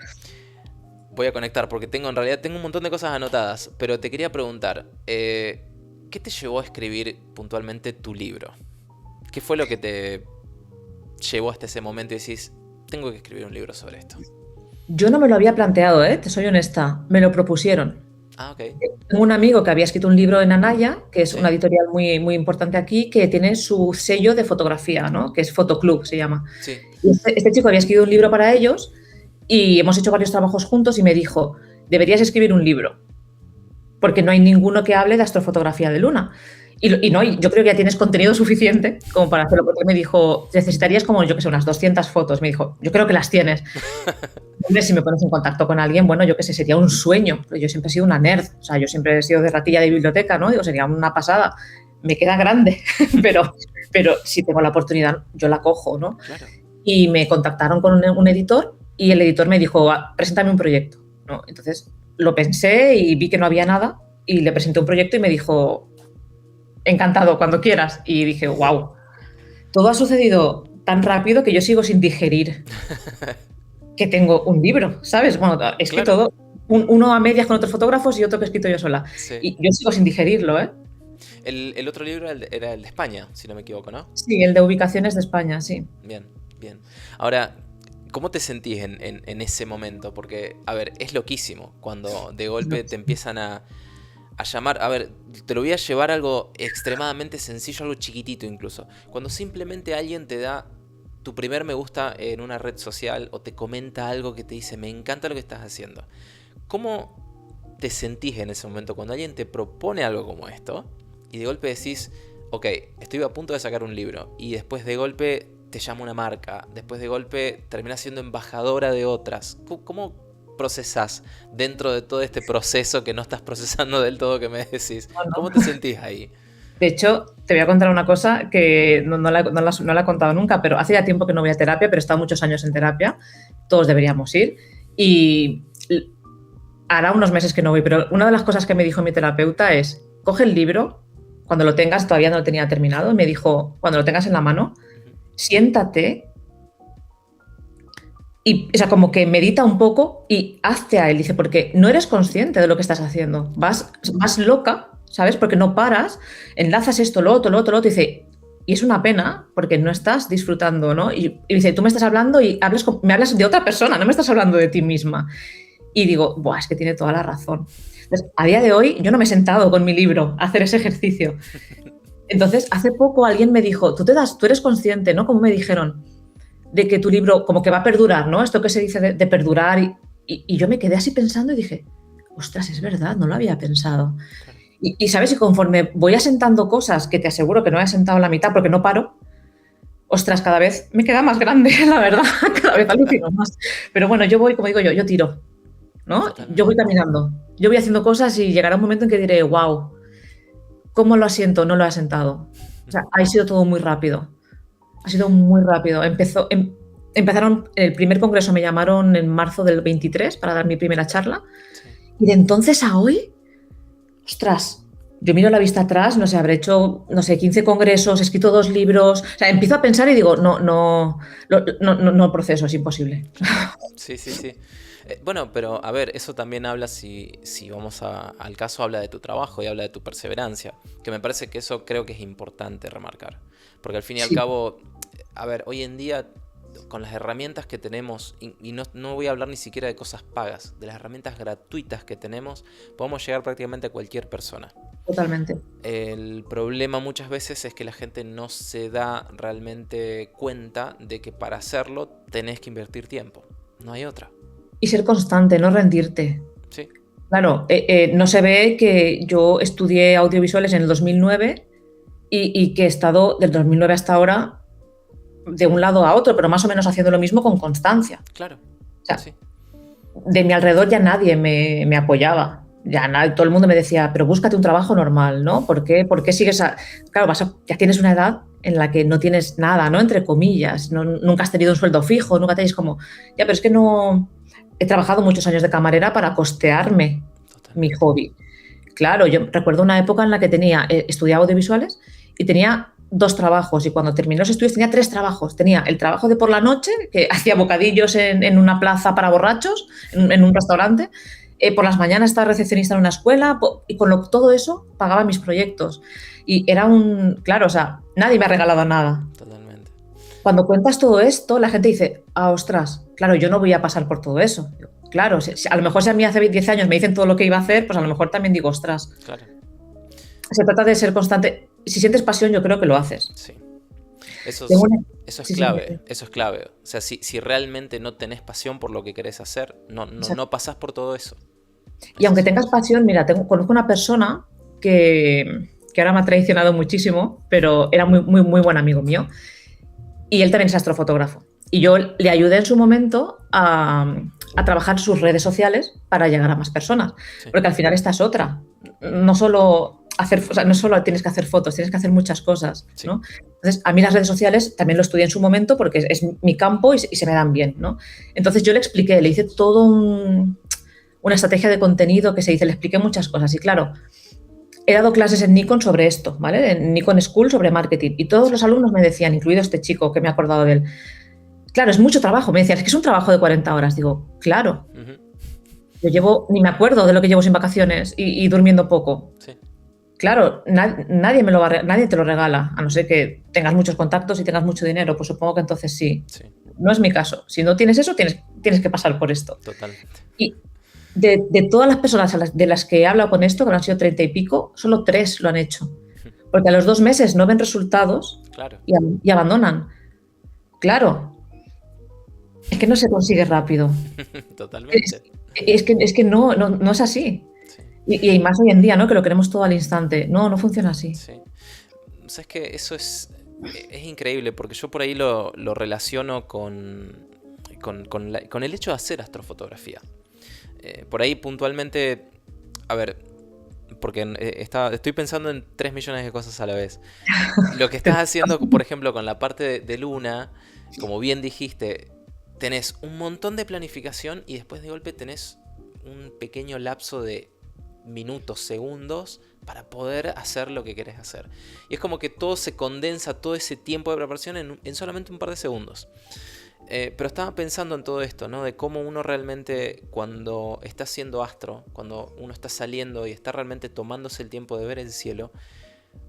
voy a conectar porque en realidad tengo un montón de cosas anotadas. Pero te quería preguntar, ¿qué te llevó a escribir puntualmente tu libro? ¿Qué fue lo que te llevó hasta ese momento y decís, tengo que escribir un libro sobre esto? Yo no me lo había planteado, te soy honesta. Me lo propusieron. Ah, ok. Tengo un amigo que había escrito un libro en Anaya, que es una editorial muy, muy importante aquí, que tiene su sello de fotografía, ¿no? Que es Fotoclub, se llama. Sí. Y este chico había escrito un libro para ellos y hemos hecho varios trabajos juntos y me dijo, deberías escribir un libro, porque no hay ninguno que hable de astrofotografía de luna. Y no, yo creo que ya tienes contenido suficiente como para hacerlo, porque me dijo, necesitarías como, yo que sé, unas 200 fotos. Me dijo, yo creo que las tienes. Hombre, si me pones en contacto con alguien, bueno, yo que sé, sería un sueño. Pero yo siempre he sido una nerd, o sea, yo siempre he sido de ratilla de biblioteca, ¿no? Digo, sería una pasada. Me queda grande, pero si tengo la oportunidad, yo la cojo, ¿no? Claro. Y me contactaron con un editor y el editor me dijo, preséntame un proyecto, ¿no? Entonces lo pensé y vi que no había nada y le presenté un proyecto y me dijo, encantado, cuando quieras. Y dije, wow, todo ha sucedido tan rápido que yo sigo sin digerir que tengo un libro, ¿sabes? Bueno, es que todo, uno a medias con otros fotógrafos y otro que he escrito yo sola. Sí. Y yo sigo sin digerirlo, ¿eh? El otro libro era el de España, si no me equivoco, ¿no? Sí, el de ubicaciones de España, sí. Bien. Ahora, ¿cómo te sentís en ese momento? Porque, a ver, es loquísimo cuando de golpe te empiezan a a llamar, a ver, te lo voy a llevar a algo extremadamente sencillo, algo chiquitito incluso. Cuando simplemente alguien te da tu primer me gusta en una red social o te comenta algo que te dice, me encanta lo que estás haciendo. ¿Cómo te sentís en ese momento cuando alguien te propone algo como esto y de golpe decís, ok, estoy a punto de sacar un libro y después de golpe te llama una marca, después de golpe terminás siendo embajadora de otras? ¿Cómo procesás dentro de todo este proceso que no estás procesando del todo que me decís? ¿Cómo te sentís ahí? De hecho, te voy a contar una cosa que no la he contado nunca, pero hace ya tiempo que no voy a terapia, pero he estado muchos años en terapia, todos deberíamos ir, y hará unos meses que no voy, pero una de las cosas que me dijo mi terapeuta es, coge el libro, cuando lo tengas, todavía no lo tenía terminado, me dijo, cuando lo tengas en la mano, siéntate y, o sea, como que medita un poco y hazte a él, dice, porque no eres consciente de lo que estás haciendo, vas loca, ¿sabes? Porque no paras, enlazas esto, lo otro, dice, y es una pena porque no estás disfrutando, ¿no? Y dice, tú me estás hablando y me hablas de otra persona, no me estás hablando de ti misma. Y digo, buah, es que tiene toda la razón. Entonces, a día de hoy yo no me he sentado con mi libro a hacer ese ejercicio. Entonces, hace poco alguien me dijo, tú eres consciente, ¿no? Como me dijeron, de que tu libro como que va a perdurar, ¿no? Esto que se dice de perdurar. Y yo me quedé así pensando y dije, ostras, es verdad, no lo había pensado. Y sabes, y conforme voy asentando cosas que te aseguro que no he asentado la mitad porque no paro, ostras, cada vez me queda más grande, la verdad, cada vez alucino más. Pero bueno, yo voy, como digo yo tiro, ¿no? Totalmente. Yo voy caminando, yo voy haciendo cosas y llegará un momento en que diré, wow, ¿cómo lo asiento? No lo he asentado. O sea, ha sido todo muy rápido. Ha sido muy rápido. Empezaron, el primer congreso me llamaron en marzo del 23 para dar mi primera charla. Sí. Y de entonces a hoy, ostras, yo miro la vista atrás, no sé, habré hecho, 15 congresos, he escrito 2 libros. O sea, empiezo a pensar y digo, no proceso, es imposible. Sí. Bueno, pero a ver, eso también habla, si vamos al caso, habla de tu trabajo y habla de tu perseverancia, que me parece que eso creo que es importante remarcar, porque al fin y al cabo, a ver, hoy en día con las herramientas que tenemos, y no voy a hablar ni siquiera de cosas pagas, de las herramientas gratuitas que tenemos, podemos llegar prácticamente a cualquier persona. Totalmente. El problema muchas veces es que la gente no se da realmente cuenta de que para hacerlo tenés que invertir tiempo, no hay otra. Y ser constante, no rendirte. Sí. Claro, no se ve que yo estudié audiovisuales en el 2009 y que he estado del 2009 hasta ahora de un lado a otro, pero más o menos haciendo lo mismo con constancia. Claro. O sea, sí. De mi alrededor ya nadie me apoyaba. Todo el mundo me decía, pero búscate un trabajo normal, ¿no? ¿Por qué sigues Claro, ya tienes una edad en la que no tienes nada, ¿no? Entre comillas. Nunca has tenido un sueldo fijo, nunca tenéis como... Ya, pero es que no... He trabajado muchos años de camarera para costearme mi hobby. Claro, yo recuerdo una época en la que estudiaba audiovisuales y tenía 2 trabajos, y cuando terminé los estudios tenía 3 trabajos. Tenía el trabajo de por la noche, que hacía bocadillos en una plaza para borrachos, en un restaurante. Por las mañanas estaba recepcionista en una escuela, y con todo eso pagaba mis proyectos. Y era Claro, o sea, nadie me ha regalado nada. Totalmente. Cuando cuentas todo esto, la gente dice, ostras, claro, yo no voy a pasar por todo eso. Claro, a lo mejor si a mí hace 10 años me dicen todo lo que iba a hacer, pues a lo mejor también digo, ostras. Claro. Se trata de ser constante. Si sientes pasión, yo creo que lo haces. Sí. Eso es clave, sí. Eso es clave. O sea, si realmente no tenés pasión por lo que querés hacer, no pasás por todo eso. Y aunque tengas pasión, mira, conozco una persona que ahora me ha traicionado muchísimo, pero era muy, muy, muy buen amigo mío. Y él también es astrofotógrafo. Y yo le ayudé en su momento a trabajar sus redes sociales para llegar a más personas. Sí. Porque al final esta es otra. No solo tienes que hacer fotos, tienes que hacer muchas cosas, sí. ¿no? Entonces, a mí las redes sociales también lo estudié en su momento porque es mi campo y se me dan bien, ¿no? Entonces yo le expliqué, le hice todo una estrategia de contenido que le expliqué muchas cosas. Y claro, he dado clases en Nikon sobre esto, ¿vale? En Nikon School sobre marketing. Y todos los alumnos me decían, incluido este chico que me he acordado de él, claro, es mucho trabajo. Me decían, es que es un trabajo de 40 horas. Digo, claro. Yo ni me acuerdo de lo que llevo sin vacaciones y durmiendo poco. Sí. Claro, nadie te lo regala, a no ser que tengas muchos contactos y tengas mucho dinero, pues supongo que entonces sí. No es mi caso. Si no tienes eso, tienes que pasar por esto. Totalmente. de todas las personas de las que he hablado con esto, que han sido 30 y pico, solo 3 lo han hecho. Porque a los 2 meses no ven resultados Claro. y abandonan. Claro, es que no se consigue rápido. Totalmente. Es que no es así. Sí, Y más hoy en día, ¿no? Que lo queremos todo al instante. No funciona así. sí. O sea, es que eso es increíble, porque yo por ahí lo relaciono con el hecho de hacer astrofotografía. Por ahí puntualmente, a ver, porque estoy pensando en 3 millones de cosas a la vez. Lo que estás haciendo, por ejemplo, con la parte de Luna, como bien dijiste, tenés un montón de planificación y después de golpe tenés un pequeño lapso de minutos, segundos, para poder hacer lo que querés hacer. Y es como que todo se condensa, todo ese tiempo de preparación en solamente un par de segundos. Pero estaba pensando en todo esto, ¿no? De cómo uno realmente, cuando está haciendo astro, cuando uno está saliendo y está realmente tomándose el tiempo de ver el cielo,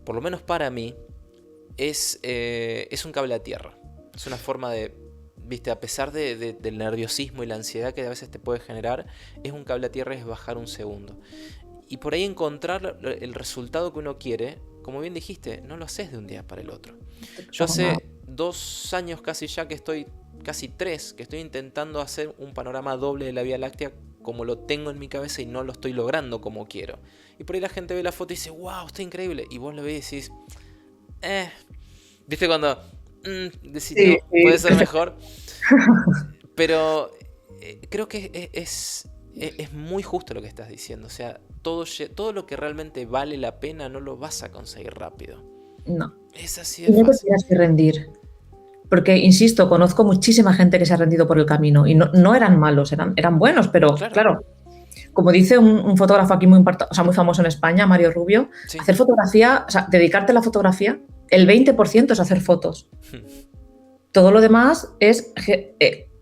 por lo menos para mí, es un cable a tierra. Es una forma de, viste, a pesar del nerviosismo y la ansiedad que a veces te puede generar, es un cable a tierra, es bajar un segundo. Y por ahí encontrar el resultado que uno quiere, como bien dijiste, no lo haces de un día para el otro. Yo hace 2 años casi ya que estoy, casi 3, que estoy intentando hacer un panorama doble de la Vía Láctea como lo tengo en mi cabeza y no lo estoy logrando como quiero. Y por ahí la gente ve la foto y dice, wow, está increíble. Y vos lo ves y decís, ¿viste cuando decís, Sí, no, puede ser mejor? Pero creo que es muy justo lo que estás diciendo. O sea, todo lo que realmente vale la pena no lo vas a conseguir rápido. No. Es así Y de no te fácil. tienes que rendir. Porque, insisto, conozco muchísima gente que se ha rendido por el camino y no eran malos, eran buenos, pero claro, como dice un fotógrafo aquí muy famoso en España, Mario Rubio, Sí. hacer fotografía, o sea, dedicarte a la fotografía, el 20% es hacer fotos. Todo lo demás es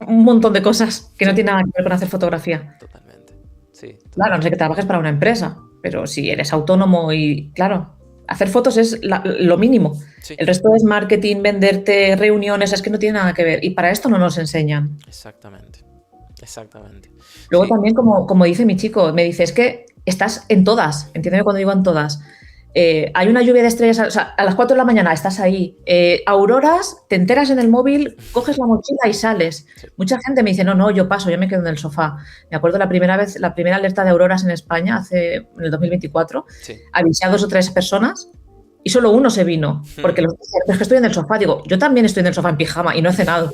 un montón de cosas que no tienen nada que ver con hacer fotografía. Totalmente. Sí, totalmente. Claro, no sé que trabajes para una empresa, pero si eres autónomo y, claro, hacer fotos es lo mínimo. Sí. El resto es marketing, venderte, reuniones, es que no tiene nada que ver. Y para esto no nos enseñan. Exactamente. Luego Sí. también, como dice mi chico, me dice, es que estás en todas, entiéndeme cuando digo en todas. Hay una lluvia de estrellas, o sea, a las 4 de la mañana estás ahí. Auroras, te enteras en el móvil, coges la mochila y sales. Sí. Mucha gente me dice, no, yo paso, yo me quedo en el sofá. Me acuerdo la primera alerta de auroras en España, en el 2024, Sí. avisé a 2 o 3 personas y solo uno se vino, porque los decían, es que estoy en el sofá. Digo, yo también estoy en el sofá en pijama y no he cenado.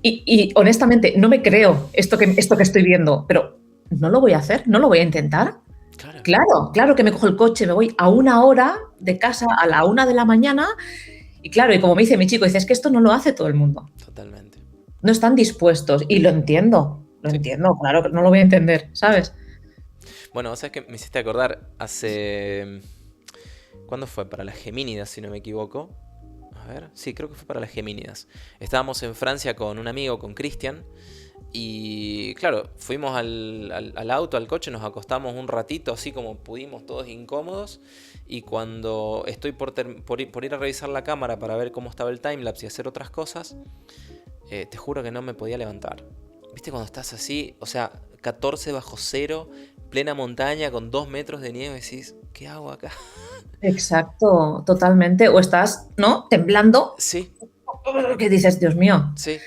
Y honestamente, no me creo esto que estoy viendo, pero no lo voy a hacer, no lo voy a intentar. Claro que me cojo el coche, me voy a 1 hora de casa a la 1 de la mañana y claro, y como me dice mi chico, dice, es que esto no lo hace todo el mundo. Totalmente. No están dispuestos y lo entiendo, claro que no lo voy a entender, ¿sabes? Bueno, ¿sabes qué? Me hiciste acordar hace... ¿Cuándo fue? Para las Gemínidas, si no me equivoco. A ver, sí, creo que fue para las Gemínidas. Estábamos en Francia con un amigo, con Cristian. Y claro, fuimos al auto, al coche, nos acostamos un ratito, así como pudimos, todos incómodos. Y cuando estoy por ir a revisar la cámara para ver cómo estaba el timelapse y hacer otras cosas, te juro que no me podía levantar. ¿Viste cuando estás así? O sea, 14 bajo cero, plena montaña, con 2 metros de nieve, decís, ¿qué hago acá? Exacto, totalmente. O estás, ¿no? Temblando. Sí. ¿Qué dices? Dios mío. Sí.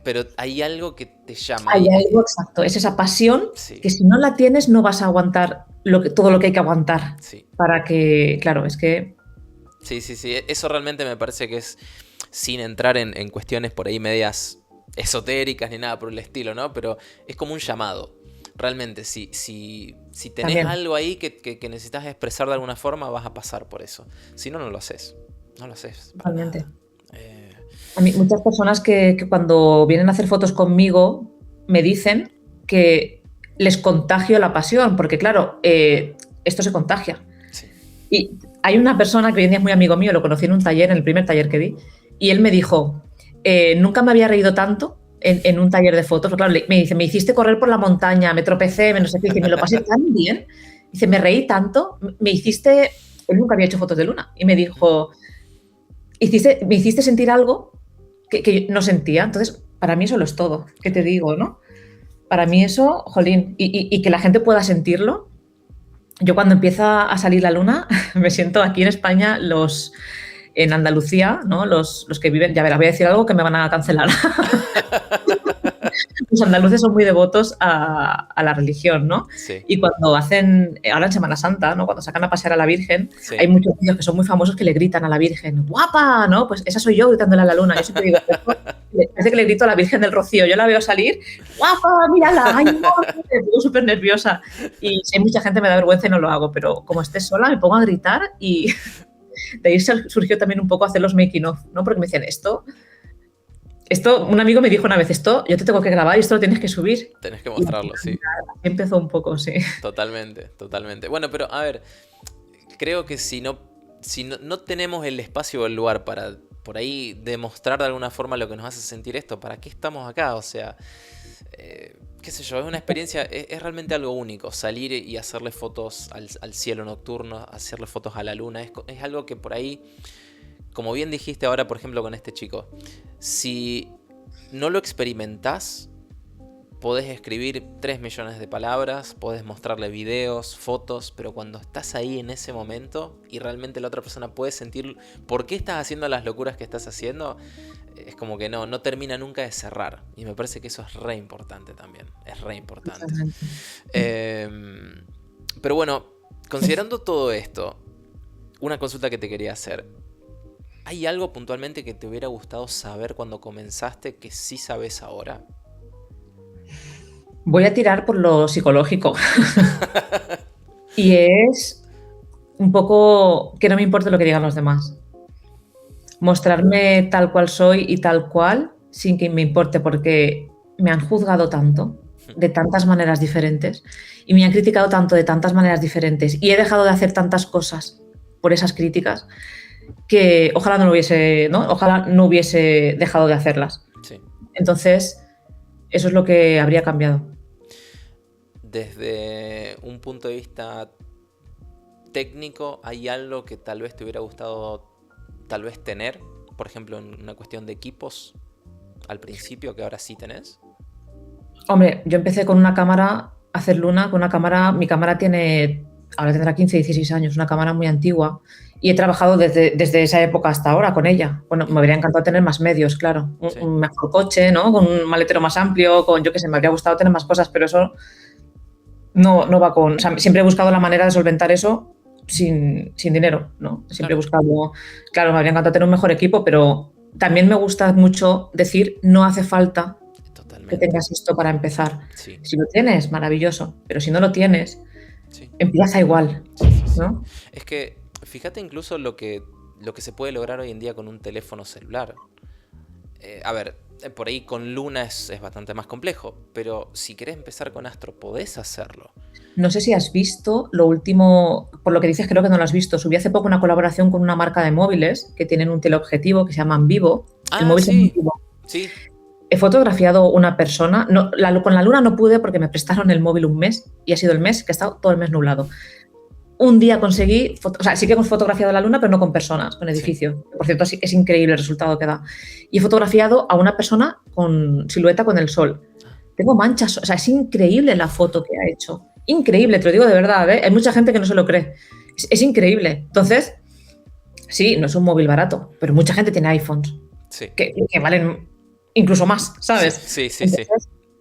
Pero hay algo que te llama. Hay algo exacto. Es esa pasión que si no la tienes no vas a aguantar todo lo que hay que aguantar. Sí. Para que, claro, es que... Sí. Eso realmente me parece que es, sin entrar en cuestiones por ahí medias esotéricas ni nada por el estilo, ¿no? Pero es como un llamado. Realmente, si tenés También. algo ahí que necesitas expresar de alguna forma, vas a pasar por eso. Si no, no lo haces. No lo haces. Totalmente. A mí, muchas personas que cuando vienen a hacer fotos conmigo me dicen que les contagio la pasión, porque claro, esto se contagia. Sí. Y hay una persona que hoy en día es muy amigo mío, lo conocí en un taller, en el primer taller que di, y él me dijo, nunca me había reído tanto en un taller de fotos. Claro, me dice, me hiciste correr por la montaña, me tropecé, no sé qué, dice, me lo pasé tan bien. Dice, me reí tanto, me hiciste... Él nunca había hecho fotos de luna. Y me dijo, me hiciste sentir algo que no sentía. Entonces, para mí eso lo es todo. ¿Qué te digo, no? Para mí eso, jolín, y que la gente pueda sentirlo. Yo cuando empieza a salir la luna, me siento aquí en España, en Andalucía, ¿no? Los que viven, ya verás, voy a decir algo que me van a cancelar. Los andaluces son muy devotos a la religión, ¿no? Sí, Y cuando hacen, ahora en Semana Santa, ¿no? Cuando sacan a pasear a la Virgen, sí. hay muchos vídeos que son muy famosos que le gritan a la Virgen, ¡guapa! ¿No? Pues esa soy yo gritándole a la luna. Yo siempre digo, parece que le grito a la Virgen del Rocío. Yo la veo salir, ¡guapa! ¡Mírala! ¡Ay, no! Me pongo súper nerviosa. Y si hay mucha gente me da vergüenza y no lo hago, pero como esté sola me pongo a gritar y de ahí surgió también un poco hacer los making of, ¿no? Porque me decían, un amigo me dijo una vez, esto yo te tengo que grabar y esto lo tienes que subir. Tenés que mostrarlo, sí. Así empezó un poco, sí. Totalmente, totalmente. Bueno, pero a ver, creo que si no tenemos el espacio o el lugar para por ahí demostrar de alguna forma lo que nos hace sentir esto, ¿para qué estamos acá? O sea, qué sé yo, es una experiencia, es realmente algo único. Salir y hacerle fotos al cielo nocturno, hacerle fotos a la luna, es algo que por ahí, como bien dijiste ahora, por ejemplo, con este chico, si no lo experimentás, podés escribir 3 millones de palabras, podés mostrarle videos, fotos, pero cuando estás ahí en ese momento y realmente la otra persona puede sentir por qué estás haciendo las locuras que estás haciendo, es como que no termina nunca de cerrar. Y me parece que eso es re importante también, es re importante. Pero bueno, considerando todo esto, una consulta que te quería hacer. ¿Hay algo puntualmente que te hubiera gustado saber cuando comenzaste que sí sabes ahora? Voy a tirar por lo psicológico. Y es un poco que no me importe lo que digan los demás. Mostrarme tal cual soy y tal cual sin que me importe, porque me han juzgado tanto de tantas maneras diferentes y me han criticado tanto de tantas maneras diferentes y he dejado de hacer tantas cosas por esas críticas que ojalá no hubiese dejado de hacerlas. Sí. Entonces, eso es lo que habría cambiado. Desde un punto de vista técnico, ¿hay algo que tal vez te hubiera gustado tal vez tener? Por ejemplo, en una cuestión de equipos al principio, que ahora sí tenés. Hombre, yo empecé con una cámara, a hacer luna, con una cámara, mi cámara ahora tendrá 15, 16 años, una cámara muy antigua y he trabajado desde esa época hasta ahora con ella. Bueno, me habría encantado tener más medios, claro, un mejor coche, ¿no? Con un maletero más amplio, yo qué sé, me habría gustado tener más cosas, pero eso no va con... O sea, siempre he buscado la manera de solventar eso sin dinero, ¿no? Siempre he buscado... Claro, me habría encantado tener un mejor equipo, pero también me gusta mucho decir, no hace falta que tengas esto para empezar. Sí. Si lo tienes, maravilloso, pero si no lo tienes, empieza igual, ¿no? Es que fíjate incluso lo que se puede lograr hoy en día con un teléfono celular. A ver, por ahí con Luna es bastante más complejo, pero si querés empezar con Astro, podés hacerlo. No sé si has visto lo último, por lo que dices creo que no lo has visto, subí hace poco una colaboración con una marca de móviles que tienen un teleobjetivo que se llaman Vivo. El móvil sí, Vivo. Sí. He fotografiado una persona, con la luna no pude porque me prestaron el móvil un mes y ha sido el mes que ha estado todo el mes nublado. Un día conseguí, sí que hemos fotografiado la luna, pero no con personas, con edificios. Sí. Por cierto, es increíble el resultado que da. Y he fotografiado a una persona con silueta con el sol. Tengo manchas, es increíble la foto que ha hecho. Increíble, te lo digo de verdad, ¿eh? Hay mucha gente que no se lo cree. Es increíble. Entonces, sí, no es un móvil barato, pero mucha gente tiene iPhones que valen incluso más, ¿sabes? Sí. Entonces,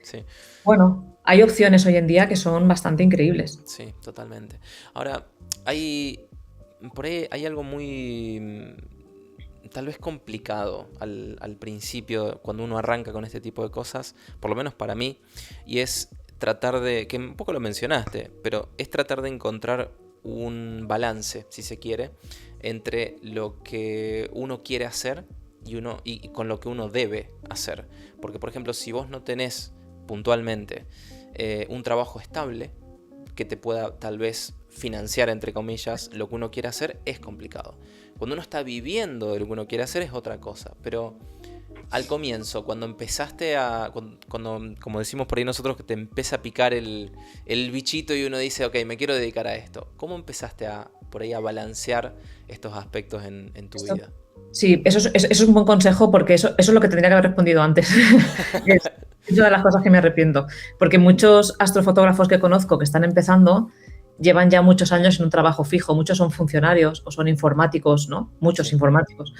sí. Bueno, hay opciones hoy en día que son bastante increíbles. Sí, totalmente. Ahora, por ahí hay algo muy, tal vez complicado al principio, cuando uno arranca con este tipo de cosas, por lo menos para mí, y es tratar que un poco lo mencionaste, pero es tratar de encontrar un balance, si se quiere, entre lo que uno quiere hacer y con lo que uno debe hacer. Porque, por ejemplo, si vos no tenés puntualmente un trabajo estable que te pueda tal vez financiar, entre comillas, lo que uno quiere hacer, es complicado. Cuando uno está viviendo de lo que uno quiere hacer es otra cosa, pero al comienzo, cuando empezaste cuando, como decimos por ahí nosotros, que te empieza a picar el bichito y uno dice, ok, me quiero dedicar a esto, ¿cómo empezaste por ahí a balancear estos aspectos en tu vida? Sí, eso es un buen consejo porque eso es lo que tendría que haber respondido antes. Es una de las cosas que me arrepiento, porque muchos astrofotógrafos que conozco que están empezando llevan ya muchos años en un trabajo fijo, muchos son funcionarios o son informáticos, ¿no? Muchos informáticos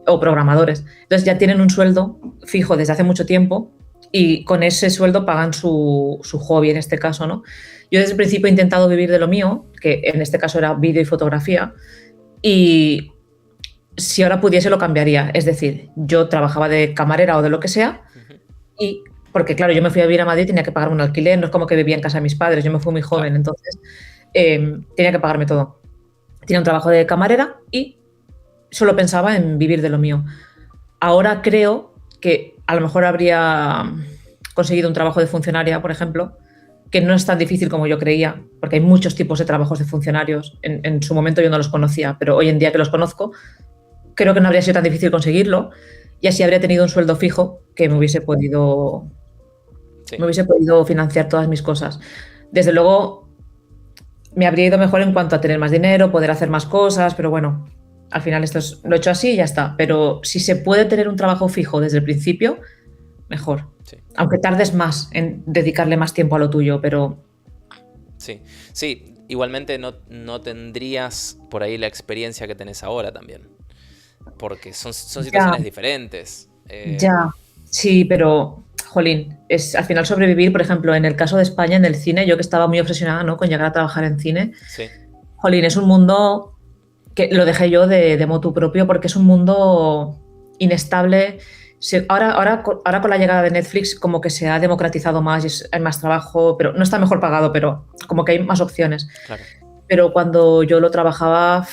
o programadores. Entonces ya tienen un sueldo fijo desde hace mucho tiempo y con ese sueldo pagan su hobby en este caso, ¿no? Yo desde el principio he intentado vivir de lo mío, que en este caso era vídeo y fotografía, y si ahora pudiese lo cambiaría. Es decir, yo trabajaba de camarera o de lo que sea y porque claro, yo me fui a vivir a Madrid, tenía que pagar un alquiler, no es como que vivía en casa de mis padres, yo me fui muy joven, entonces tenía que pagarme todo. Tenía un trabajo de camarera y solo pensaba en vivir de lo mío. Ahora creo que a lo mejor habría conseguido un trabajo de funcionaria, por ejemplo, que no es tan difícil como yo creía, porque hay muchos tipos de trabajos de funcionarios. En su momento yo no los conocía, pero hoy en día que los conozco, creo que no habría sido tan difícil conseguirlo y así habría tenido un sueldo fijo que me hubiese podido financiar todas mis cosas. Desde luego, me habría ido mejor en cuanto a tener más dinero, poder hacer más cosas, pero bueno, al final lo he hecho así y ya está. Pero si se puede tener un trabajo fijo desde el principio, mejor. Sí. Aunque tardes más en dedicarle más tiempo a lo tuyo, pero... Sí, igualmente no tendrías por ahí la experiencia que tenés ahora también, porque son situaciones diferentes. Ya, sí, pero... Jolín, es al final sobrevivir, por ejemplo, en el caso de España, en el cine, yo que estaba muy obsesionada, ¿no?, con llegar a trabajar en cine. Sí. Jolín, es un mundo que lo dejé yo de motu propio porque es un mundo inestable. Ahora con la llegada de Netflix como que se ha democratizado más y hay más trabajo, pero no está mejor pagado, pero como que hay más opciones. Claro. Pero cuando yo lo trabajaba,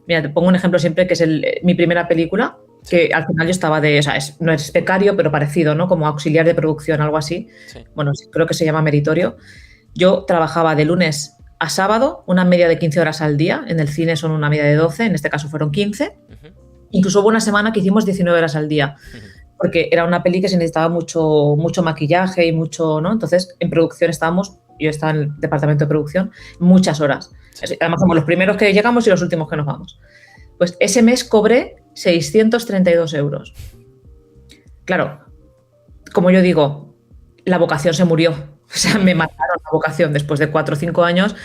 mira, te pongo un ejemplo siempre que es mi primera película, que al final yo estaba no es becario, pero parecido, ¿no? Como auxiliar de producción, algo así. Sí. Bueno, creo que se llama meritorio. Yo trabajaba de lunes a sábado, una media de 15 horas al día. En el cine son una media de 12, en este caso fueron 15. Incluso hubo una semana que hicimos 19 horas al día, porque era una peli que se necesitaba mucho maquillaje y mucho, ¿no? Entonces, en producción yo estaba en el departamento de producción, muchas horas. Sí. Además, somos los primeros que llegamos y los últimos que nos vamos. Pues ese mes cobré 632 euros. Claro, como yo digo, la vocación se murió. O sea, me mataron la vocación después de 4 o 5 años.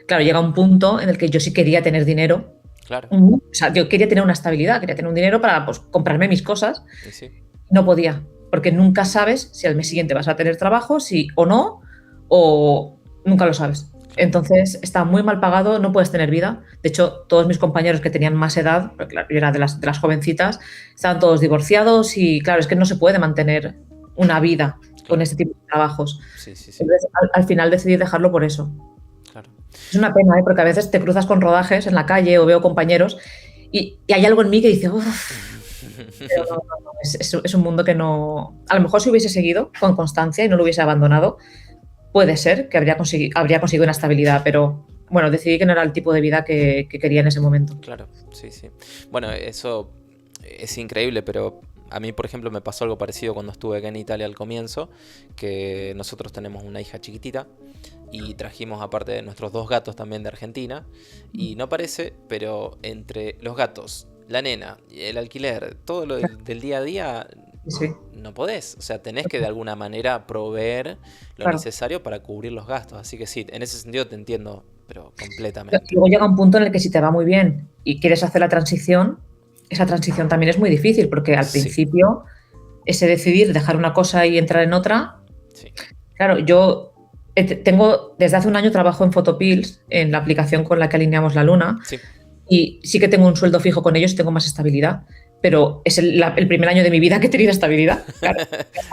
Claro, llega un punto en el que yo sí quería tener dinero. Claro. O sea, yo quería tener una estabilidad, quería tener un dinero para pues, comprarme mis cosas. Sí. No podía, porque nunca sabes si al mes siguiente vas a tener trabajo, si o no, o nunca lo sabes. Entonces está muy mal pagado, no puedes tener vida. De hecho, todos mis compañeros que tenían más edad, porque claro, yo era de las jovencitas, estaban todos divorciados y claro, es que no se puede mantener una vida con este tipo de trabajos. Sí. Entonces, al final decidí dejarlo por eso. Claro. Es una pena, porque a veces te cruzas con rodajes en la calle o veo compañeros y hay algo en mí que dice, uff, pero no, es un mundo que no... A lo mejor si hubiese seguido con constancia y no lo hubiese abandonado, puede ser que habría conseguido una estabilidad, pero bueno, decidí que no era el tipo de vida que quería en ese momento. Claro, sí. Bueno, eso es increíble, pero a mí, por ejemplo, me pasó algo parecido cuando estuve acá en Italia al comienzo, que nosotros tenemos una hija chiquitita y trajimos aparte de nuestros 2 gatos también de Argentina, y no parece, pero entre los gatos, la nena, el alquiler, todo lo del día a día... Sí. No podés, o sea, tenés que de alguna manera proveer lo necesario para cubrir los gastos, así que sí, en ese sentido te entiendo, pero completamente. Luego llega un punto en el que si te va muy bien y quieres hacer la transición, esa transición también es muy difícil, porque al principio ese decidir dejar una cosa y entrar en otra, claro, yo tengo, desde hace un año trabajo en Photopills, en la aplicación con la que alineamos la luna, y sí que tengo un sueldo fijo con ellos y tengo más estabilidad. Pero es el primer año de mi vida que he tenido estabilidad. Claro,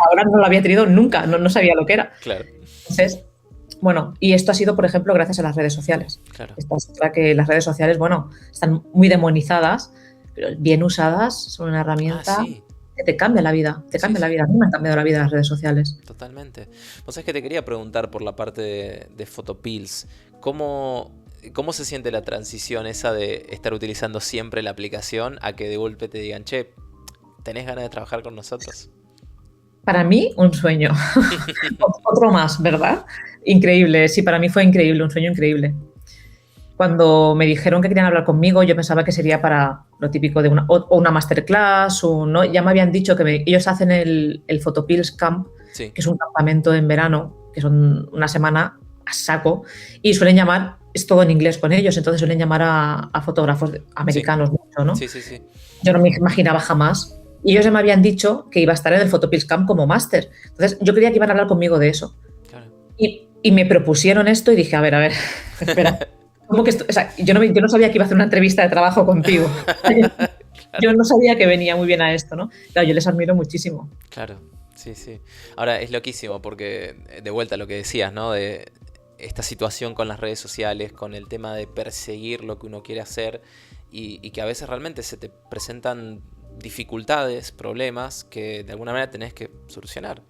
ahora no lo había tenido nunca, no sabía lo que era. Claro. Entonces, bueno, y esto ha sido, por ejemplo, gracias a las redes sociales. Claro. Está que las redes sociales, bueno, están muy demonizadas, pero bien usadas son una herramienta que te cambia la vida. Te cambia la vida. A mí me han cambiado la vida las redes sociales. Totalmente. Vos sabés que te quería preguntar por la parte de Photopills. ¿Cómo se siente la transición esa de estar utilizando siempre la aplicación a que de golpe te digan, che, ¿tenés ganas de trabajar con nosotros? Para mí, un sueño. Otro más, ¿verdad? Increíble. Sí, para mí fue increíble, un sueño increíble. Cuando me dijeron que querían hablar conmigo, yo pensaba que sería para lo típico de una masterclass, ¿no? Ya me habían dicho que ellos hacen el Photopills Camp, Sí. que es un campamento en verano, que son una semana a saco, y suelen llamar, es todo en inglés con ellos, entonces suelen llamar a fotógrafos americanos mucho, ¿no? Sí, sí, sí. Yo no me imaginaba jamás. Y ellos ya me habían dicho que iba a estar en el Photopills Camp como máster. Entonces yo creía que iban a hablar conmigo de eso. Claro. Y me propusieron esto y dije, a ver, espera. ¿Cómo que esto? O sea, yo no sabía que iba a hacer una entrevista de trabajo contigo. Claro. Yo no sabía que venía muy bien a esto, ¿no? Claro, yo les admiro muchísimo. Claro, sí, sí. Ahora es loquísimo porque, de vuelta a lo que decías, ¿no? De esta situación con las redes sociales, con el tema de perseguir lo que uno quiere hacer y que a veces realmente se te presentan dificultades, problemas que de alguna manera tenés que solucionar.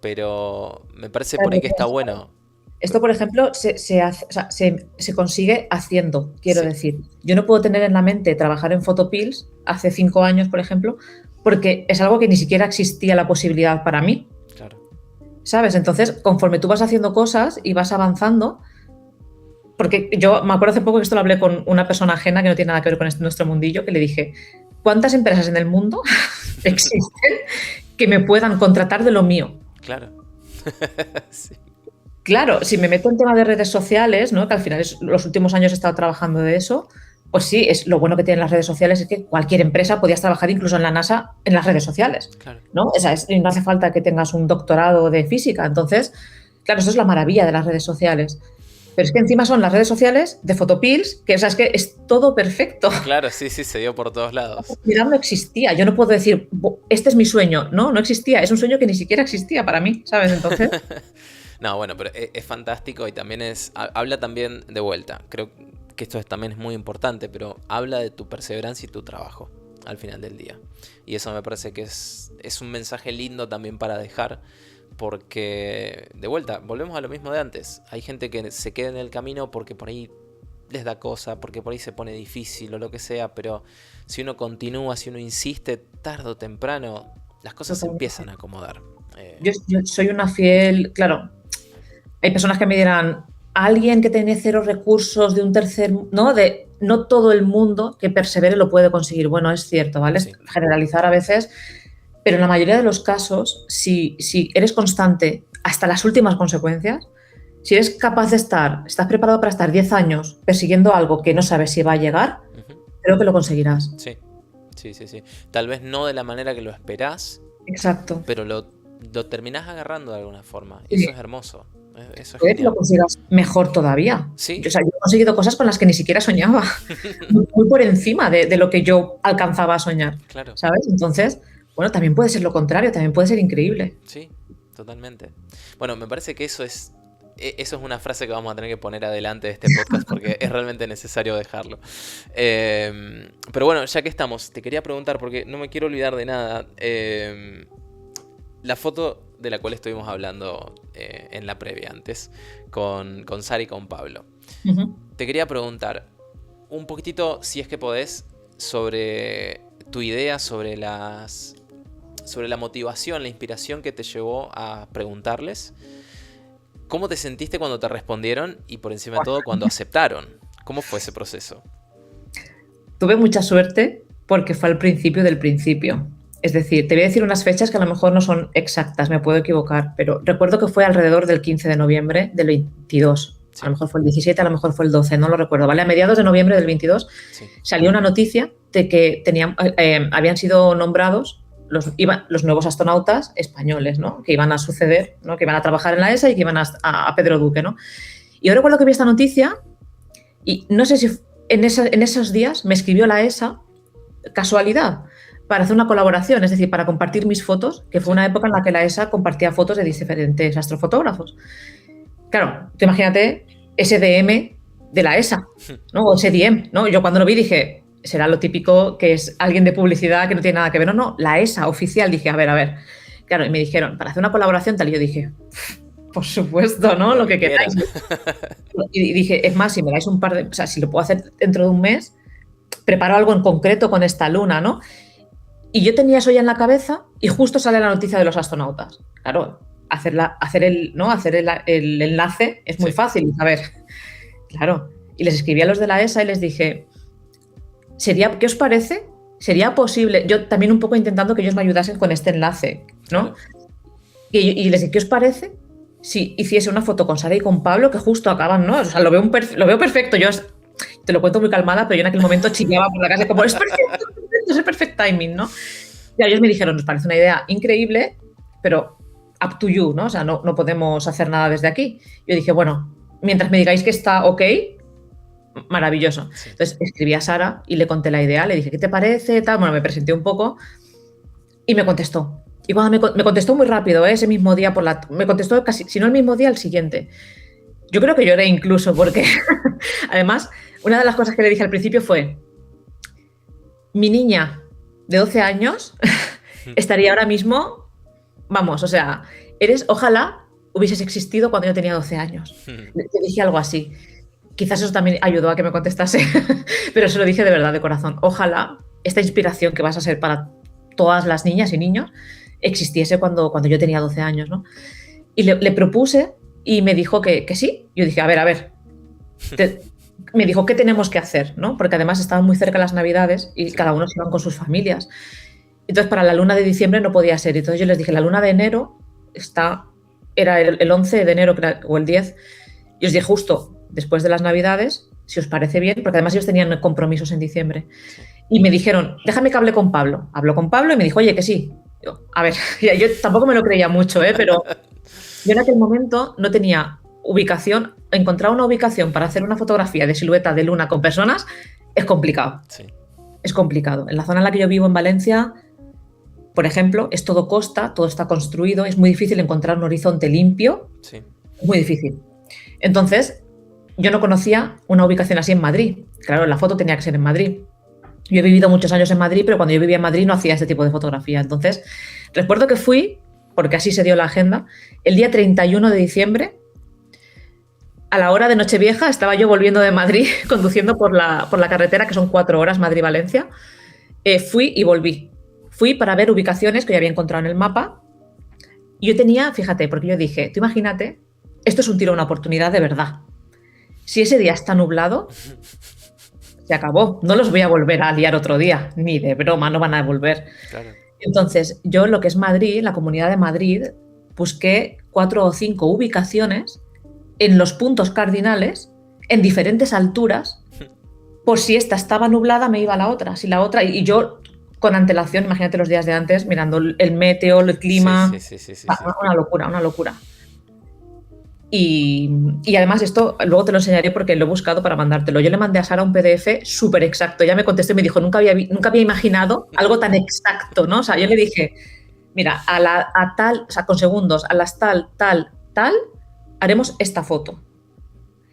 Pero me parece por ahí que está bueno. Esto, por ejemplo, se consigue haciendo, quiero Sí. decir. Yo no puedo tener en la mente trabajar en Photopills hace 5 años, por ejemplo, porque es algo que ni siquiera existía la posibilidad para mí, Claro. ¿sabes? Entonces, conforme tú vas haciendo cosas y vas avanzando, porque yo me acuerdo hace poco que esto lo hablé con una persona ajena que no tiene nada que ver con nuestro mundillo, que le dije, ¿cuántas empresas en el mundo existen que me puedan contratar de lo mío? Claro. Sí. Claro, si me meto en tema de redes sociales, ¿no? Que al final los últimos años he estado trabajando de eso, pues sí, es lo bueno que tienen las redes sociales es que cualquier empresa podías trabajar incluso en la NASA en las redes sociales, Claro. ¿no? O sea, no hace falta que tengas un doctorado de física. Entonces, claro, eso es la maravilla de las redes sociales. Pero es que encima son las redes sociales de Photopills, que, o sea, es que es todo perfecto. Claro, sí, sí, se dio por todos lados. Mira, no existía. Yo no puedo decir, este es mi sueño. No existía. Es un sueño que ni siquiera existía para mí, ¿sabes? Entonces... No, bueno, pero es fantástico y también habla también de vuelta. Creo que esto también es muy importante, pero habla de tu perseverancia y tu trabajo al final del día. Y eso me parece que es un mensaje lindo también para dejar, porque de vuelta, volvemos a lo mismo de antes. Hay gente que se queda en el camino porque por ahí les da cosa, porque por ahí se pone difícil o lo que sea, pero si uno continúa, si uno insiste, tarde o temprano, las cosas se empiezan a acomodar. Yo soy una fiel, claro, hay personas que me dirán, alguien que tiene 0 recursos de un tercer, ¿no? De no todo el mundo que persevere lo puede conseguir. Bueno, es cierto, ¿vale? Sí. Generalizar a veces, pero en la mayoría de los casos, si eres constante hasta las últimas consecuencias, si eres capaz de estás preparado para estar 10 años persiguiendo algo que no sabes si va a llegar, creo que lo conseguirás. Sí, sí, sí, sí. Tal vez no de la manera que lo esperás. Exacto. Pero lo terminás agarrando de alguna forma. Y eso es hermoso. Eso es Puede que genial. lo consigas mejor todavía. Sí. O sea, yo he conseguido cosas con las que ni siquiera soñaba. Muy por encima de lo que yo alcanzaba a soñar. Claro. ¿Sabes? Entonces, bueno, también puede ser lo contrario, también puede ser increíble. Sí, totalmente. Bueno, me parece que eso es una frase que vamos a tener que poner adelante de este podcast porque es realmente necesario dejarlo. Pero bueno, ya que estamos, te quería preguntar, porque no me quiero olvidar de nada. La foto de la cual estuvimos hablando en la previa antes, con Sara y con Pablo. Te quería preguntar un poquitito, si es que podés, sobre tu idea, sobre la motivación, la inspiración que te llevó a preguntarles. ¿Cómo te sentiste cuando te respondieron y por encima de todo cuando aceptaron? ¿Cómo fue ese proceso? Tuve mucha suerte porque fue al principio del principio. Es decir, te voy a decir unas fechas que a lo mejor no son exactas, me puedo equivocar, pero recuerdo que fue alrededor del 15 de noviembre del 22. Sí. A lo mejor fue el 17, a lo mejor fue el 12, no lo recuerdo, ¿vale? A mediados de noviembre del 22 sí. Salió una noticia de que habían sido nombrados los nuevos astronautas españoles, ¿no? Que iban a suceder, ¿no? Que iban a trabajar en la ESA y que iban a Pedro Duque, ¿no? Y yo recuerdo que vi esta noticia y no sé si en esos días me escribió la ESA, casualidad, para hacer una colaboración, es decir, para compartir mis fotos, que fue una época en la que la ESA compartía fotos de diferentes astrofotógrafos. Claro, tú imagínate ese DM de la ESA, ¿no? O ese DM, ¿no? Yo cuando lo vi dije, será lo típico que es alguien de publicidad que no tiene nada que ver. No, la ESA oficial. Dije, a ver. Claro, y me dijeron, para hacer una colaboración tal, y yo dije, por supuesto, ¿no? Lo que queráis. Y dije, es más, si me dais un par de... O sea, si lo puedo hacer dentro de un mes, preparo algo en concreto con esta luna, ¿no? Y yo tenía eso ya en la cabeza y justo sale la noticia de los astronautas. Claro, hacer el enlace es muy fácil. A ver, claro. Y les escribí a los de la ESA y les dije, ¿qué os parece? ¿Sería posible? Yo también un poco intentando que ellos me ayudasen con este enlace, ¿no? Y les dije, ¿qué os parece si hiciese una foto con Sara y con Pablo que justo acaban, ¿no? O sea, lo veo perfecto. Yo te lo cuento muy calmada, pero yo en aquel momento chillaba por la casa como, es perfecto, es el perfect timing, ¿no? Y ellos me dijeron, nos parece una idea increíble, pero up to you, ¿no? O sea, no podemos hacer nada desde aquí. Yo dije, bueno, mientras me digáis que está ok, maravilloso. Sí. Entonces escribí a Sara y le conté la idea, le dije, ¿qué te parece? Tal. Bueno, me presenté un poco y me contestó. Y cuando me contestó muy rápido, ese mismo día, me contestó casi, si no el mismo día, el siguiente. Yo creo que lloré incluso porque, además, una de las cosas que le dije al principio fue, mi niña de 12 años estaría ahora mismo, vamos, o sea, ojalá hubieses existido cuando yo tenía 12 años. Le dije algo así. Quizás eso también ayudó a que me contestase, pero se lo dije de verdad, de corazón. Ojalá esta inspiración que vas a ser para todas las niñas y niños existiese cuando yo tenía 12 años, ¿no? Y le propuse y me dijo que sí. Yo dije, a ver. Me dijo, ¿qué tenemos que hacer? ¿No? Porque además estaban muy cerca las Navidades y cada uno se iban con sus familias. Entonces, para la luna de diciembre no podía ser. Entonces yo les dije, la luna de enero era el 11 de enero o el 10. Y os dije, justo después de las Navidades, si os parece bien, porque además ellos tenían compromisos en diciembre. Y me dijeron, déjame que hable con Pablo. Habló con Pablo y me dijo, oye, que sí. A ver, yo tampoco me lo creía mucho, pero yo en aquel momento no tenía ubicación. Encontrar una ubicación para hacer una fotografía de silueta de luna con personas es complicado. Sí. Es complicado. En la zona en la que yo vivo, en Valencia, por ejemplo, es todo costa, todo está construido, es muy difícil encontrar un horizonte limpio. Sí. Muy difícil. Entonces, yo no conocía una ubicación así en Madrid. Claro, la foto tenía que ser en Madrid. Yo he vivido muchos años en Madrid, pero cuando yo vivía en Madrid no hacía este tipo de fotografía. Entonces, recuerdo que fui, porque así se dio la agenda, el día 31 de diciembre, a la hora de Nochevieja, estaba yo volviendo de Madrid, conduciendo por la carretera, que son 4 horas, Madrid-Valencia. Fui y volví. Fui para ver ubicaciones que yo había encontrado en el mapa. Y yo tenía, fíjate, porque yo dije, tú imagínate, esto es un tiro, una oportunidad de verdad. Si ese día está nublado, se acabó. No los voy a volver a liar otro día, ni de broma, no van a volver. Claro. Entonces, yo lo que es Madrid, la Comunidad de Madrid, busqué 4 o 5 ubicaciones en los puntos cardinales, en diferentes alturas, por si esta estaba nublada me iba a la otra, si la otra, y yo con antelación, imagínate los días de antes, mirando el meteo, el clima, sí. Una locura. Y además esto luego te lo enseñaré porque lo he buscado para mandártelo. Yo le mandé a Sara un PDF súper exacto. Ella me contestó y me dijo, nunca había imaginado algo tan exacto, ¿no? O sea, yo le dije, mira, a tal, o sea, con segundos, a las tal, haremos esta foto.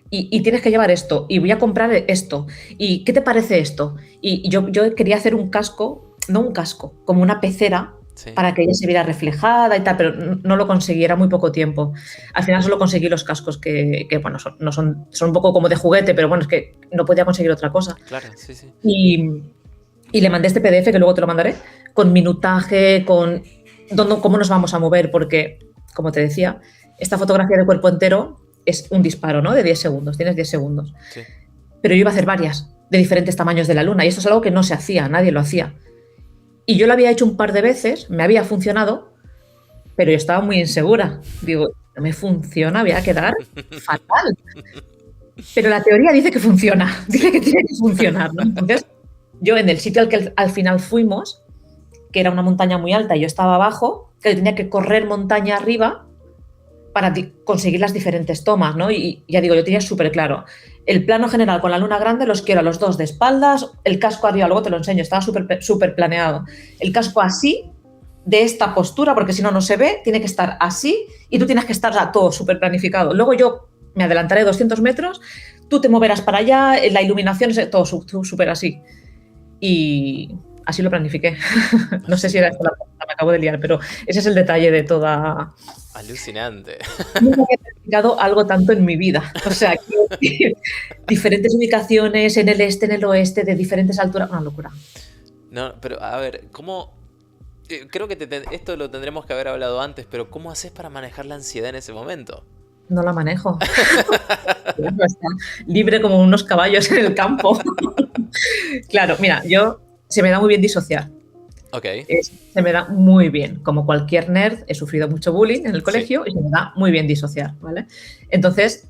Y tienes que llevar esto. Y voy a comprar esto. ¿Y qué te parece esto? Y yo quería hacer un casco, no un casco, como una pecera, sí, para que ella se viera reflejada y tal, pero no lo conseguí, era muy poco tiempo. Al final solo conseguí los cascos que bueno, son un poco como de juguete, pero bueno, es que no podía conseguir otra cosa. Claro, sí. Y le mandé este PDF, que luego te lo mandaré, con minutaje, con cómo nos vamos a mover, porque, como te decía, esta fotografía de cuerpo entero es un disparo, ¿no? De 10 segundos, tienes 10 segundos. Sí. Pero yo iba a hacer varias, de diferentes tamaños de la luna, y esto es algo que no se hacía, nadie lo hacía. Y yo lo había hecho un par de veces, me había funcionado, pero yo estaba muy insegura. Digo, no me funciona, voy a quedar fatal. Pero la teoría dice que funciona, dice que tiene que funcionar, ¿no? Entonces, yo en el sitio al que al final fuimos, que era una montaña muy alta y yo estaba abajo, que tenía que correr montaña arriba para conseguir las diferentes tomas, ¿no? Y ya digo, yo tenía súper claro. El plano general con la luna grande los quiero a los dos de espaldas, el casco arriba, luego te lo enseño, estaba súper planeado. El casco así, de esta postura, porque si no, no se ve, tiene que estar así y tú tienes que estar todo súper planificado. Luego yo me adelantaré 200 metros, tú te moverás para allá, la iluminación, todo súper así. Y así lo planifiqué. No sé si era esta la pregunta, me acabo de liar, pero ese es el detalle de toda... Alucinante. Nunca había practicado algo tanto en mi vida. O sea, diferentes ubicaciones en el este, en el oeste, de diferentes alturas. Una locura. No, pero a ver, ¿cómo...? Creo que esto lo tendremos que haber hablado antes, pero ¿cómo haces para manejar la ansiedad en ese momento? No la manejo. Está libre como unos caballos en el campo. Claro, mira, se me da muy bien disociar. Ok. Se me da muy bien. Como cualquier nerd, he sufrido mucho bullying en el colegio y se me da muy bien disociar, ¿vale? Entonces,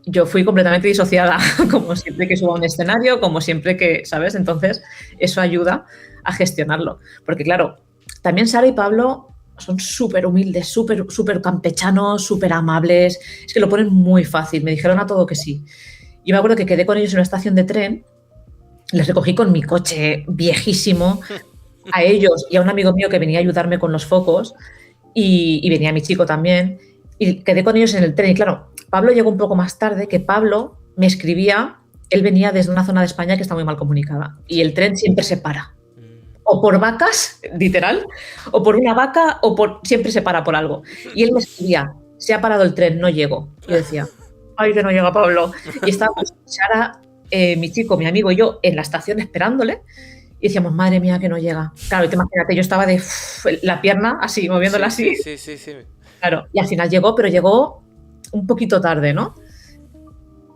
yo fui completamente disociada, como siempre que subo a un escenario, como siempre que, ¿sabes? Entonces, eso ayuda a gestionarlo. Porque, claro, también Sara y Pablo son súper humildes, súper campechanos, súper amables. Es que lo ponen muy fácil. Me dijeron a todo que sí. Yo me acuerdo que quedé con ellos en una estación de tren, les recogí con mi coche viejísimo, a ellos y a un amigo mío que venía a ayudarme con los focos y venía mi chico también y quedé con ellos en el tren y claro, Pablo llegó un poco más tarde, que Pablo me escribía, él venía desde una zona de España que está muy mal comunicada y el tren siempre se para, o por vacas, literal, o por una vaca o por siempre se para por algo y él me escribía, se ha parado el tren, no llego. Yo decía, ay, que no llega Pablo, y estaba pues, Sara, mi chico, mi amigo y yo en la estación esperándole y decíamos, madre mía, que no llega. Claro, y te imagínate, yo estaba de la pierna así, moviéndola así. Sí. Claro, y al final llegó, pero llegó un poquito tarde, ¿no?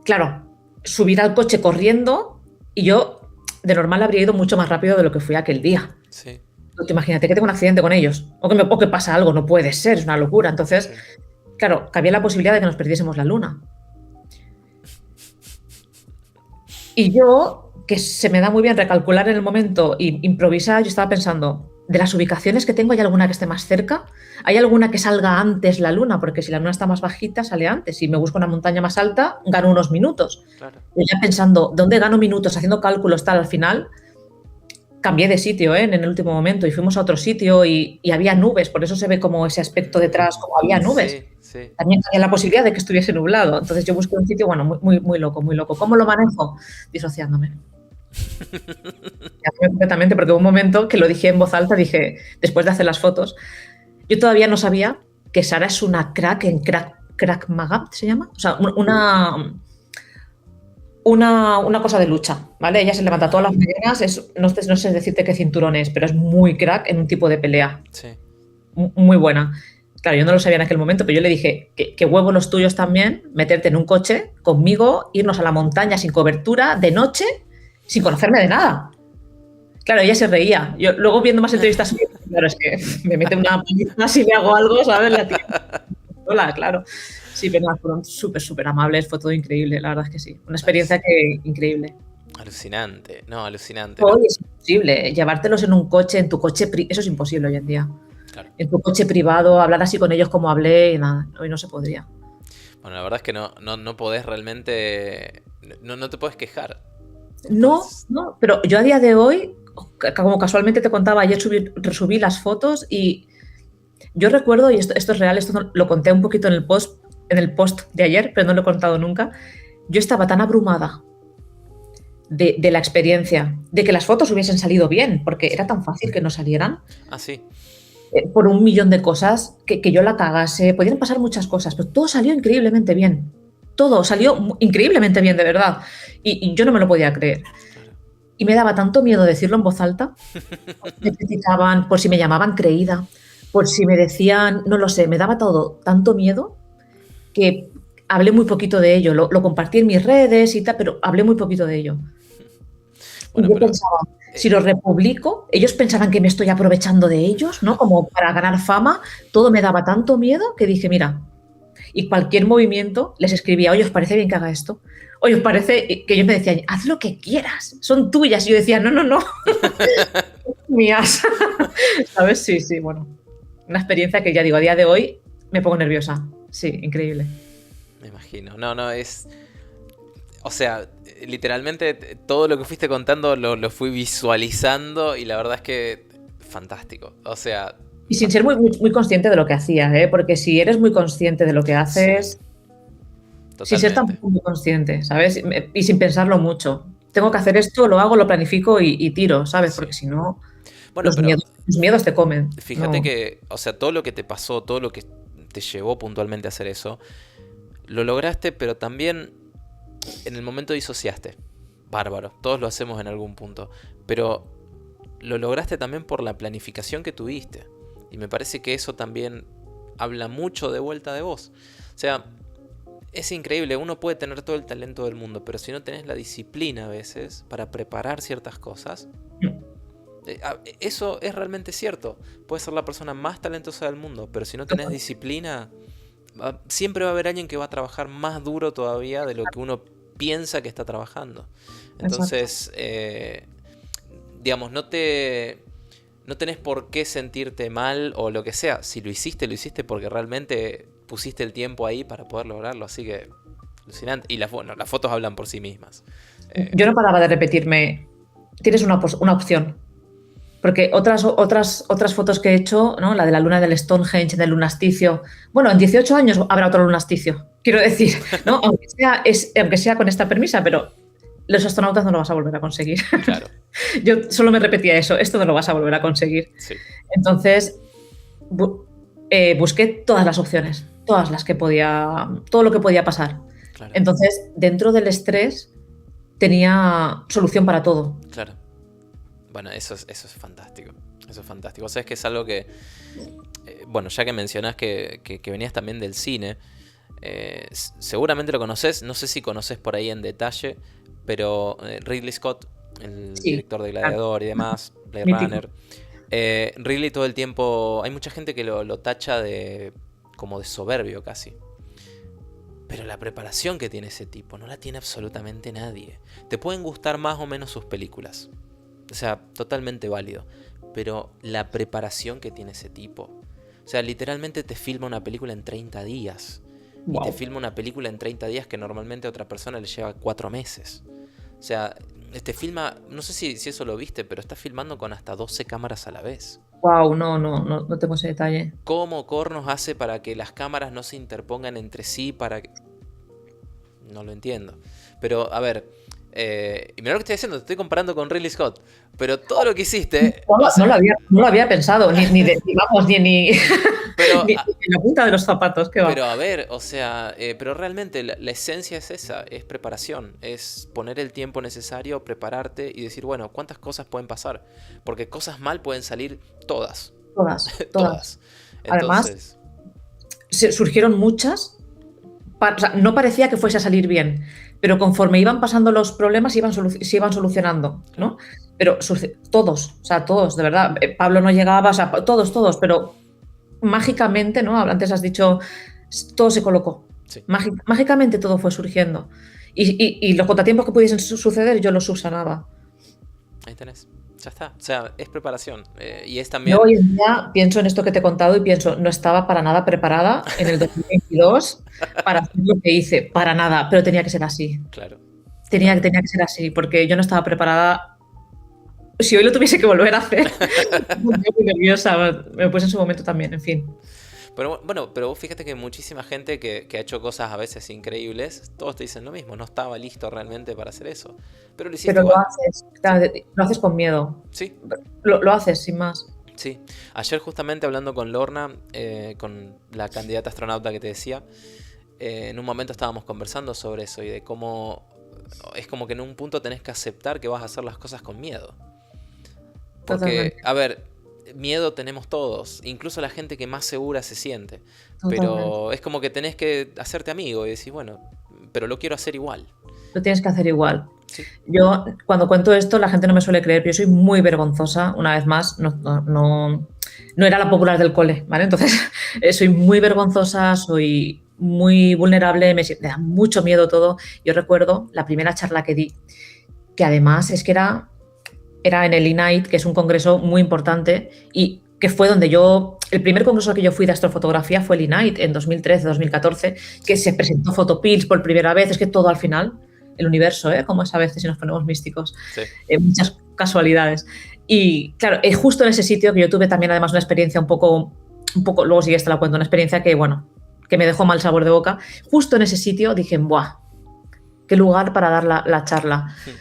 Claro, subir al coche corriendo y yo de normal habría ido mucho más rápido de lo que fui aquel día. Sí. Tú imagínate que tengo un accidente con ellos o que pasa algo, no puede ser, es una locura. Entonces, claro, cabía la posibilidad de que nos perdiésemos la luna. Y yo, que se me da muy bien recalcular en el momento e improvisar, yo estaba pensando, de las ubicaciones que tengo, ¿hay alguna que esté más cerca? ¿Hay alguna que salga antes la luna? Porque si la luna está más bajita, sale antes. Si me busco una montaña más alta, gano unos minutos. Claro. Y ya pensando, ¿dónde gano minutos? Haciendo cálculos tal, al final cambié de sitio en el último momento y fuimos a otro sitio y había nubes, por eso se ve como ese aspecto detrás, como había nubes. Sí. También había la posibilidad de que estuviese nublado. Entonces yo busqué un sitio, bueno, muy loco, muy loco. ¿Cómo lo manejo? Disociándome. Completamente, porque hubo un momento que lo dije en voz alta, dije, después de hacer las fotos, yo todavía no sabía que Sara es una crack en Krav Maga, ¿se llama? O sea, una cosa de lucha, ¿vale? Ella se levanta todas las mañanas, no sé decirte qué cinturón es, pero es muy crack en un tipo de pelea. Sí. Muy buena. Claro, yo no lo sabía en aquel momento, pero yo le dije que huevos los tuyos también, meterte en un coche conmigo, irnos a la montaña sin cobertura, de noche, sin conocerme de nada. Claro, ella se reía. Yo luego viendo más entrevistas, claro, es que me mete una paliza si le hago algo, ¿sabes? La tía. Hola, claro. Sí, pero fueron súper amables, fue todo increíble, la verdad es que sí. Una experiencia increíble. Alucinante, alucinante. Hoy es imposible, llevártelos en un coche, en tu coche, eso es imposible hoy en día. Claro. En tu coche privado, hablar así con ellos como hablé, y nada, hoy no se podría. Bueno, la verdad es que no podés realmente, no te puedes quejar. No, pero yo a día de hoy, como casualmente te contaba, ayer resubí las fotos y yo recuerdo, y esto es real, esto lo conté un poquito en el post de ayer, pero no lo he contado nunca, yo estaba tan abrumada de la experiencia, de que las fotos hubiesen salido bien, porque era tan fácil que no salieran. Ah, sí. Por un millón de cosas, que yo la cagase, podían pasar muchas cosas, pero todo salió increíblemente bien. Todo salió increíblemente bien, de verdad. Y yo no me lo podía creer. Y me daba tanto miedo decirlo en voz alta. Me criticaban, por si me llamaban creída, por si me decían, no lo sé, me daba tanto miedo que hablé muy poquito de ello. Lo compartí en mis redes y tal, pero hablé muy poquito de ello. Bueno, y yo pensaba, si lo republico, ellos pensaban que me estoy aprovechando de ellos, ¿no? Como para ganar fama. Todo me daba tanto miedo que dije, mira, y cualquier movimiento les escribía, oye, ¿os parece bien que haga esto? Oye, ¿os parece? Que ellos me decían, haz lo que quieras, son tuyas. Y yo decía, no. Mías. ¿Sabes? Sí, bueno. Una experiencia que ya digo, a día de hoy me pongo nerviosa. Sí, increíble. Me imagino. No, es... O sea, literalmente todo lo que fuiste contando lo fui visualizando y la verdad es que fantástico. O sea... Y sin ser muy consciente de lo que hacía, ¿eh? Porque si eres muy consciente de lo que haces... Sí. Sin ser tampoco muy consciente, ¿sabes? Y sin pensarlo mucho. Tengo que hacer esto, lo hago, lo planifico y tiro, ¿sabes? Porque si no, bueno, los miedos te comen. Fíjate que, o sea, todo lo que te pasó, todo lo que te llevó puntualmente a hacer eso, lo lograste, pero también en el momento disociaste. Bárbaro, todos lo hacemos en algún punto. Pero lo lograste también por la planificación que tuviste. Y me parece que eso también habla mucho de vuelta de vos. O sea... Es increíble, uno puede tener todo el talento del mundo, pero si no tenés la disciplina a veces para preparar ciertas cosas, Eso es realmente cierto. Puedes ser la persona más talentosa del mundo, pero si no tenés disciplina, siempre va a haber alguien que va a trabajar más duro todavía de lo que uno piensa que está trabajando. Entonces, digamos, no tenés por qué sentirte mal o lo que sea. Si lo hiciste porque realmente pusiste el tiempo ahí para poder lograrlo. Así que, alucinante. Y las fotos hablan por sí mismas. Yo no paraba de repetirme, tienes una opción. Porque otras fotos que he hecho, ¿no? La de la luna del Stonehenge, del lunasticio. Bueno, en 18 años habrá otro lunasticio. Quiero decir, ¿no? aunque sea con esta premisa, pero los astronautas no lo vas a volver a conseguir. Claro. Yo solo me repetía eso, esto no lo vas a volver a conseguir. Sí. Entonces, busqué todas las opciones, todas las que podía, todo lo que podía pasar. Claro. Entonces, dentro del estrés, tenía solución para todo. Claro. Bueno, eso es fantástico. Eso es fantástico. O sea, es que es algo que... bueno, ya que mencionás que venías también del cine, seguramente lo conoces. No sé si conoces por ahí en detalle, pero Ridley Scott, el director de Gladiador y demás, Blade Runner. Ridley todo el tiempo... Hay mucha gente que lo tacha como de soberbio casi. Pero la preparación que tiene ese tipo no la tiene absolutamente nadie. Te pueden gustar más o menos sus películas. O sea, totalmente válido. Pero la preparación que tiene ese tipo. O sea, literalmente te filma una película en 30 días. Wow. Y te filma una película en 30 días que normalmente a otra persona le lleva 4 meses. O sea, te filma... No sé si eso lo viste, pero está filmando con hasta 12 cámaras a la vez. Wow, no tengo ese detalle. ¿Cómo cornos hace para que las cámaras no se interpongan entre sí? No lo entiendo. Pero, a ver... y mira lo que estoy diciendo, te estoy comparando con Ridley Scott, pero todo lo que hiciste... No lo había pensado, ni pero, ni en la punta de los zapatos. ¿Qué va? Pero a ver, o sea, pero realmente la esencia es esa, es preparación, es poner el tiempo necesario, prepararte y decir, bueno, ¿cuántas cosas pueden pasar? Porque cosas mal pueden salir todas. Todas. Entonces, además, surgieron muchas, o sea, no parecía que fuese a salir bien, pero conforme iban pasando los problemas se iban solucionando, ¿no? Pero todos, de verdad. Pablo no llegaba, o sea, todos, pero mágicamente, ¿no? Antes has dicho, todo se colocó. Sí. Mágicamente todo fue surgiendo. Y los contratiempos que pudiesen suceder, yo los subsanaba. Ahí tenés. Ya está. O sea, es preparación. Y es también... Yo hoy en día pienso en esto que te he contado y pienso, no estaba para nada preparada en el 2022 para hacer lo que hice. Para nada, pero tenía que ser así. Claro. Tenía que ser así, porque yo no estaba preparada. Si hoy lo tuviese que volver a hacer, muy nerviosa. Me puse en su momento también, en fin. Pero bueno, pero vos fíjate que muchísima gente que ha hecho cosas a veces increíbles, todos te dicen lo mismo, no estaba listo realmente para hacer eso. Pero lo hiciste igual. Lo haces con miedo. Sí. Lo haces, sin más. Sí. Ayer justamente hablando con Lorna, con la candidata astronauta que te decía, en un momento estábamos conversando sobre eso y de cómo es como que en un punto tenés que aceptar que vas a hacer las cosas con miedo. Porque, totalmente. A ver, miedo tenemos todos, incluso la gente que más segura se siente. Totalmente. Pero es como que tenés que hacerte amigo y decir, bueno, pero lo quiero hacer igual. Lo tienes que hacer igual. Sí. Yo, cuando cuento esto, la gente no me suele creer, pero yo soy muy vergonzosa. Una vez más, no era la popular del cole, ¿vale? Entonces, soy muy vergonzosa, soy muy vulnerable, me da mucho miedo todo. Yo recuerdo la primera charla que di, que además es que era en el INAIT, que es un congreso muy importante y que fue donde el primer congreso al que yo fui de astrofotografía fue el INAIT en 2013-2014, que se presentó Photopills por primera vez. Es que todo al final, el universo, como es a veces si nos ponemos místicos, sí. Muchas casualidades. Y claro, es justo en ese sitio que yo tuve también además una experiencia un poco, luego sí, esta la cuento, una experiencia que, bueno, que me dejó mal sabor de boca. Justo en ese sitio dije, ¡buah! ¡Qué lugar para dar la charla! Sí.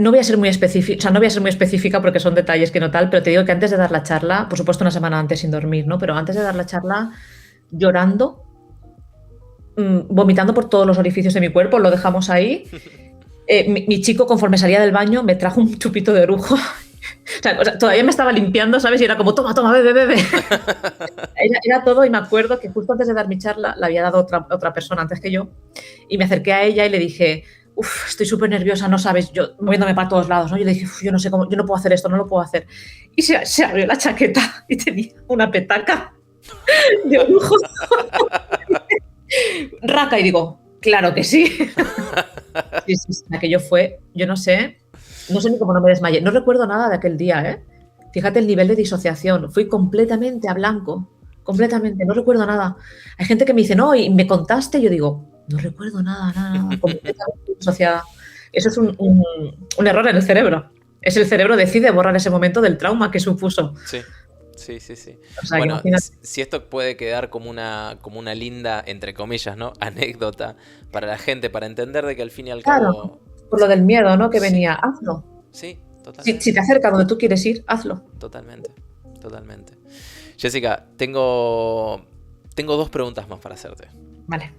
No voy a ser muy específica, porque son detalles que no tal, pero te digo que antes de dar la charla, por supuesto una semana antes sin dormir, ¿no? Pero antes de dar la charla, llorando, vomitando por todos los orificios de mi cuerpo, lo dejamos ahí. Mi chico, conforme salía del baño, me trajo un chupito de orujo. O sea, todavía me estaba limpiando, ¿sabes? Y era como, toma, bebe. Era todo, y me acuerdo que justo antes de dar mi charla la había dado otra persona antes que yo, y me acerqué a ella y le dije, estoy súper nerviosa, no sabes, yo moviéndome para todos lados, ¿no? Yo dije, yo no sé cómo, yo no puedo hacer esto, no lo puedo hacer. Y se abrió la chaqueta y tenía una petaca de lujo. Raca, y digo, claro que sí. Sí, aquello fue, yo no sé ni cómo no me desmayé. No recuerdo nada de aquel día, ¿eh? Fíjate el nivel de disociación. Fui completamente a blanco. Completamente, no recuerdo nada. Hay gente que me dice, no, y me contaste. Yo digo, no recuerdo nada. Completamente disociada. Eso es un error en el cerebro. El cerebro decide borrar ese momento del trauma que supuso. Sí. O sea, bueno, si esto puede quedar como una linda, entre comillas, ¿no? Anécdota para la gente, para entender de que al fin y al cabo... Por lo del miedo, ¿no? Que venía, hazlo. Sí, totalmente. Si te acercas donde tú quieres ir, hazlo. Totalmente. Jessica, tengo 2 preguntas más para hacerte. Vale.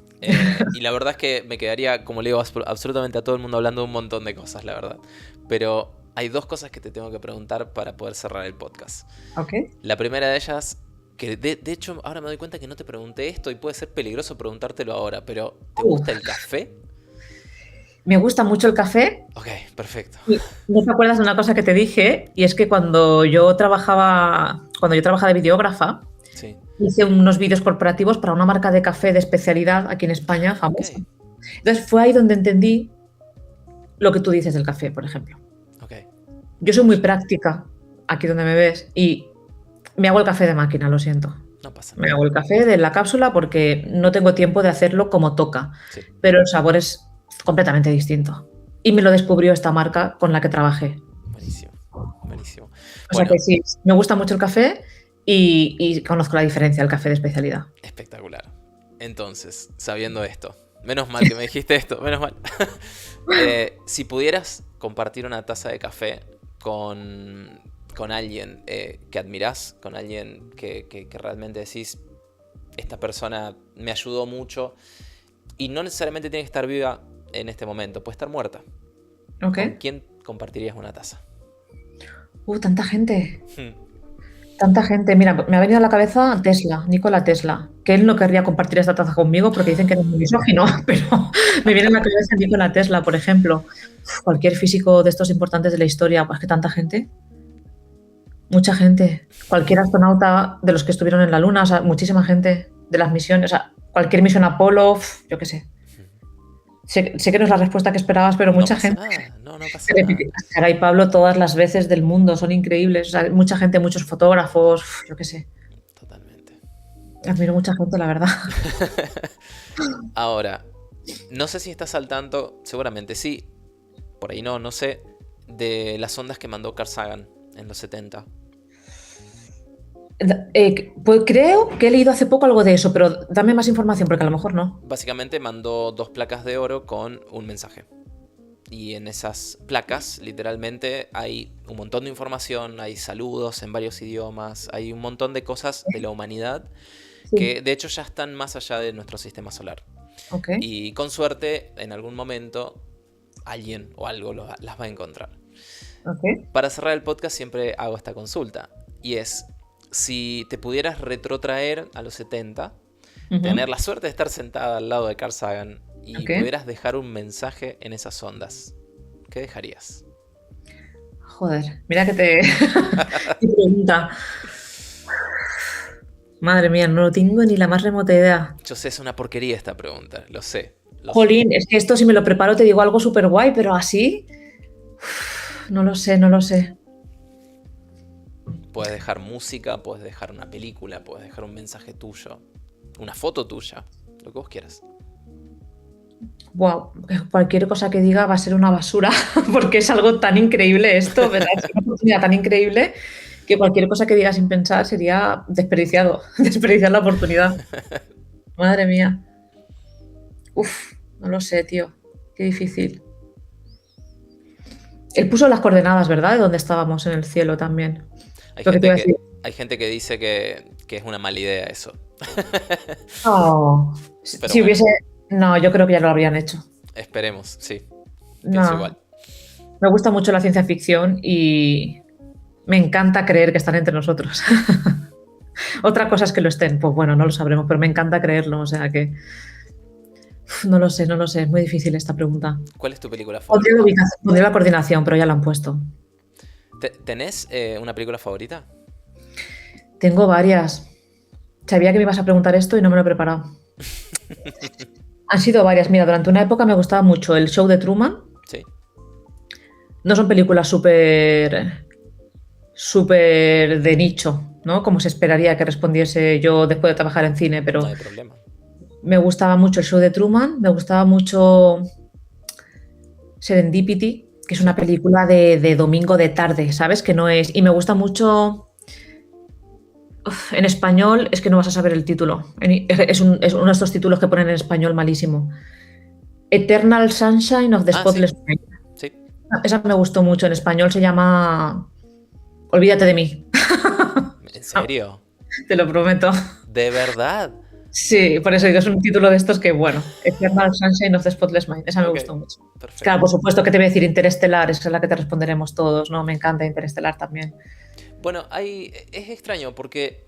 Y la verdad es que me quedaría, como le digo absolutamente a todo el mundo, hablando de un montón de cosas, la verdad. Pero hay 2 cosas que te tengo que preguntar para poder cerrar el podcast. Ok. La primera de ellas, que de hecho ahora me doy cuenta que no te pregunté esto y puede ser peligroso preguntártelo ahora, pero ¿te gusta el café? Me gusta mucho el café. Ok, perfecto. ¿No te acuerdas de una cosa que te dije? Y es que cuando yo trabajaba de videógrafa, sí. Hice unos vídeos corporativos para una marca de café de especialidad aquí en España, famosa. Okay. Entonces fue ahí donde entendí lo que tú dices del café, por ejemplo. Okay. Yo soy muy práctica, aquí donde me ves, y me hago el café de máquina, lo siento. No pasa nada. Me hago el café de la cápsula porque no tengo tiempo de hacerlo como toca, sí. Pero el sabor es completamente distinto. Y me lo descubrió esta marca con la que trabajé. Buenísimo. O sea que sí, me gusta mucho el café y conozco la diferencia del café de especialidad. Espectacular. Entonces, sabiendo esto, menos mal que me dijiste esto, menos mal. Si pudieras compartir una taza de café con alguien que admirás, con alguien que realmente decís, esta persona me ayudó mucho, y no necesariamente tiene que estar viva en este momento, puede estar muerta. Okay. ¿Con quién compartirías una taza? Tanta gente. Tanta gente. Mira, me ha venido a la cabeza Nikola Tesla, que él no querría compartir esta taza conmigo porque dicen que es muy misógino, pero me viene a la cabeza Nikola Tesla, por ejemplo. Cualquier físico de estos importantes de la historia, pues que tanta gente. Mucha gente. Cualquier astronauta de los que estuvieron en la Luna, o sea, muchísima gente de las misiones, o sea, cualquier misión Apolo, yo qué sé. Sé que no es la respuesta que esperabas, pero mucha gente. No pasa nada. Sara y Pablo todas las veces del mundo, son increíbles. O sea, mucha gente, muchos fotógrafos, yo qué sé. Totalmente. Admiro mucha gente, la verdad. Ahora, no sé si estás al tanto, seguramente sí, por ahí no sé, de las sondas que mandó Carl Sagan en los 70. Pues creo que he leído hace poco algo de eso, pero dame más información porque a lo mejor no. Básicamente mandó 2 placas de oro con un mensaje. Y en esas placas, literalmente, hay un montón de información, hay saludos en varios idiomas, hay un montón de cosas de la humanidad que de hecho ya están más allá de nuestro sistema solar. Okay. Y con suerte, en algún momento, alguien o algo las va a encontrar. Okay. Para cerrar el podcast siempre hago esta consulta. Y es, si te pudieras retrotraer a los 70, tener la suerte de estar sentada al lado de Carl Sagan y pudieras dejar un mensaje en esas ondas, ¿qué dejarías? Joder, mira que te pregunta. Madre mía, no tengo ni la más remota idea. Yo sé, es una porquería esta pregunta, lo sé. Jolín, es que esto si me lo preparo te digo algo súper guay, pero así... No lo sé. Puedes dejar música, puedes dejar una película, puedes dejar un mensaje tuyo, una foto tuya, lo que vos quieras. Wow, cualquier cosa que diga va a ser una basura, porque es algo tan increíble esto, ¿verdad? Es una oportunidad tan increíble que cualquier cosa que diga sin pensar sería desperdiciar la oportunidad. Madre mía. No lo sé, tío. Qué difícil. Él puso las coordenadas, ¿verdad? De dónde estábamos en el cielo también. Hay gente que dice que es una mala idea eso. Oh, si hubiese... No, yo creo que ya lo habrían hecho. Esperemos, sí. Pienso igual. Me gusta mucho la ciencia ficción y me encanta creer que están entre nosotros. Otra cosa es que lo estén. Pues bueno, no lo sabremos, pero me encanta creerlo. O sea que... No lo sé, no lo sé. Es muy difícil esta pregunta. ¿Cuál es tu película Pondría favorita? la ubicación, pondría la coordinación, pero ya la han puesto. ¿Tenés una película favorita? Tengo varias. Sabía que me ibas a preguntar esto y no me lo he preparado. Han sido varias. Mira, durante una época me gustaba mucho el show de Truman. Sí, No son películas súper de nicho, ¿no? Como se esperaría que respondiese yo después de trabajar en cine, no pero hay problema. me gustaba mucho el show de Truman, me gustaba mucho Serendipity, que es una película de domingo de tarde, ¿sabes? Que no es... Y me gusta mucho... En español es que no vas a saber el título. Es uno de estos títulos que ponen en español malísimo. Eternal Sunshine of the Ah, sí, Spotless Mind. sí. Esa me gustó mucho. En español se llama Olvídate de mí. ¿En serio? Te lo prometo. ¿De verdad? Sí, por eso digo, es un título de estos que, bueno, Eternal Sunshine of the Spotless Mind. Esa me Ok, gustó mucho. perfecto. Claro, por supuesto que te voy a decir Interestelar, esa es la que te responderemos todos, ¿no? Me encanta Interestelar también. Bueno, es extraño porque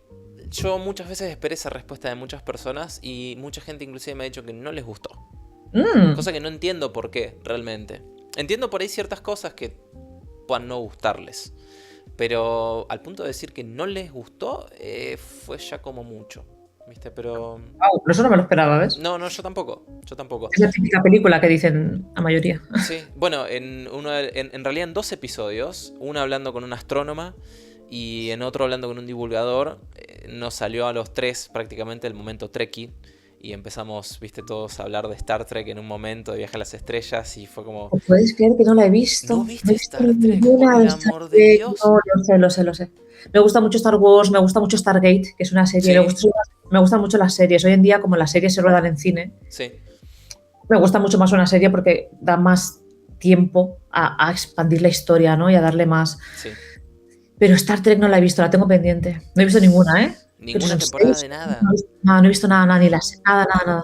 yo muchas veces esperé esa respuesta de muchas personas y mucha gente inclusive me ha dicho que no les gustó. Cosa que no entiendo por qué, realmente. Entiendo por ahí ciertas cosas que puedan no gustarles. Pero al punto de decir que no les gustó, fue ya como mucho. ¿Viste? Pero... Wow, eso no me lo esperaba, ¿ves? No, yo tampoco. Yo tampoco. Es la típica película que dicen la mayoría. Sí, bueno, en realidad en 2 episodios, uno hablando con una astrónoma y en otro hablando con un divulgador, nos salió a los 3 prácticamente el momento Trekkie y empezamos, viste, todos a hablar de Star Trek en un momento, de Viaje a las Estrellas y fue como... ¿Puedes creer que no la he visto? ¿No No viste he visto Star Trek? ninguna Por de el Star amor de Trek. Dios. No, lo sé. Me gusta mucho Star Wars, me gusta mucho Stargate, que es una serie. Sí. Me gustan mucho las series. Hoy en día, como las series se ruedan en cine, Sí, me gusta mucho más una serie porque da más tiempo a expandir la historia, ¿no? Y a darle más. sí. Pero Star Trek no la he visto, la tengo pendiente. No he visto ninguna, ¿eh? Ninguna Pero son temporada 6. de nada. No he visto nada, nada, nada.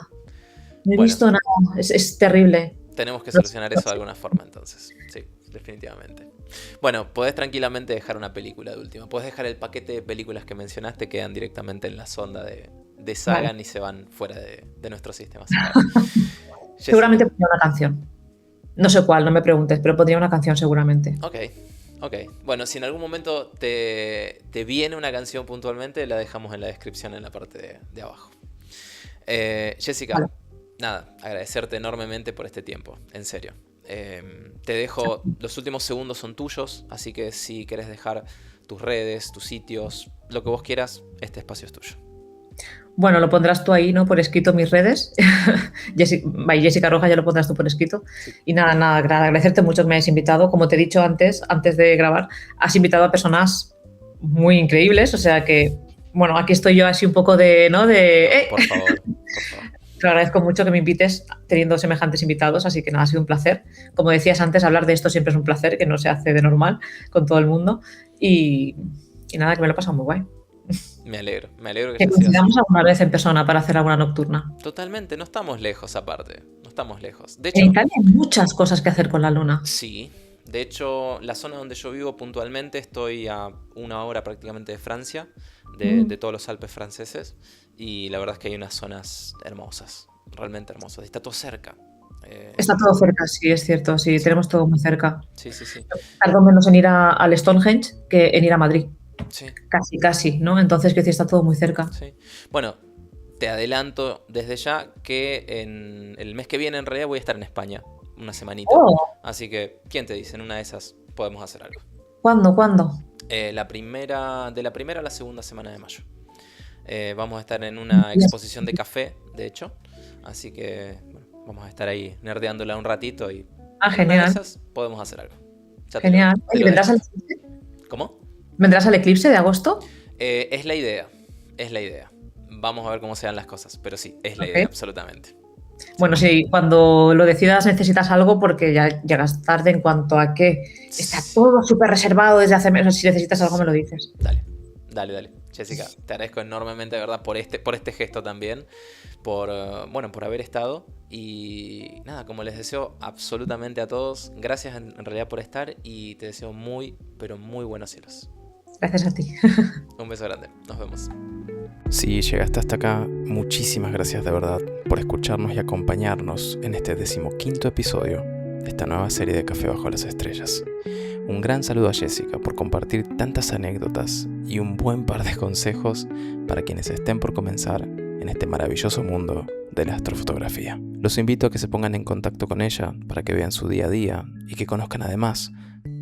No he Bueno. visto nada. Es terrible. Tenemos que solucionar eso de alguna forma entonces. Sí, definitivamente. Bueno, podés tranquilamente dejar una película de última. Podés dejar el paquete de películas que mencionaste, quedan directamente en la sonda de Sagan Vale. y se van fuera de nuestro sistema. Seguramente pondría una canción. No sé cuál, no me preguntes, pero pondría una canción seguramente. Ok. Bueno, si en algún momento te viene una canción puntualmente, la dejamos en la descripción en la parte de abajo. Jessica, Vale. nada, agradecerte enormemente por este tiempo, en serio. Te dejo, los últimos segundos son tuyos, así que si querés dejar tus redes, tus sitios, lo que vos quieras, este espacio es tuyo. Bueno, lo pondrás tú ahí, ¿no? Por escrito mis redes. Jessica Roja ya lo pondrás tú por escrito. Sí. Y nada, agradecerte mucho que me hayas invitado. Como te he dicho antes de grabar, has invitado a personas muy increíbles. O sea que, bueno, aquí estoy yo así un poco de, ¿no? No, por favor. Te agradezco mucho que me invites teniendo semejantes invitados, así que nada, ha sido un placer. Como decías antes, hablar de esto siempre es un placer, que no se hace de normal con todo el mundo. Y nada, que me lo he pasado muy guay. Me alegro que Que haya sido así. coincidamos alguna vez en persona para hacer alguna nocturna. Totalmente, no estamos lejos aparte, no estamos lejos. De hecho, En Italia hay muchas cosas que hacer con la luna. sí, de hecho, la zona donde yo vivo puntualmente estoy a 1 hora prácticamente de Francia, de todos los Alpes franceses, y la verdad es que hay unas zonas hermosas, realmente hermosas, está todo cerca. Está todo cerca, sí, es cierto, sí, tenemos todo muy cerca. Sí. Tardo menos en ir al Stonehenge que en ir a Madrid. Sí. Casi, ¿no? Entonces, quiero decir, está todo muy cerca. Sí. Bueno, te adelanto desde ya que en el mes que viene en realidad voy a estar en España, una semanita. Oh. Así que, ¿quién te dice? En una de esas podemos hacer algo. ¿Cuándo? De la primera a la segunda semana de mayo. Vamos a estar en una exposición de café, de hecho. Así que bueno, vamos a estar ahí nerdeándola un ratito y en Genial. una de esas podemos hacer algo. Ya Genial. te lo ¿Vendrás dejo. al eclipse? ¿Cómo? ¿Vendrás al eclipse de agosto? Es la idea. Vamos a ver cómo se dan las cosas, pero sí, es la Ok. idea, absolutamente. Bueno, sí, cuando lo decidas necesitas algo porque ya llegas tarde en cuanto a que está todo súper reservado desde hace meses. Si necesitas algo me lo dices. Dale. Jessica, te agradezco enormemente, de verdad, por este gesto también, por haber estado. Y nada, como les deseo absolutamente a todos, gracias en realidad por estar y te deseo muy, pero muy buenos cielos. Gracias a ti. Un beso grande. Nos vemos. Si llegaste hasta acá, muchísimas gracias de verdad por escucharnos y acompañarnos en este 15º episodio de esta nueva serie de Café Bajo las Estrellas. Un gran saludo a Jessica por compartir tantas anécdotas y un buen par de consejos para quienes estén por comenzar en este maravilloso mundo de la astrofotografía. Los invito a que se pongan en contacto con ella para que vean su día a día y que conozcan además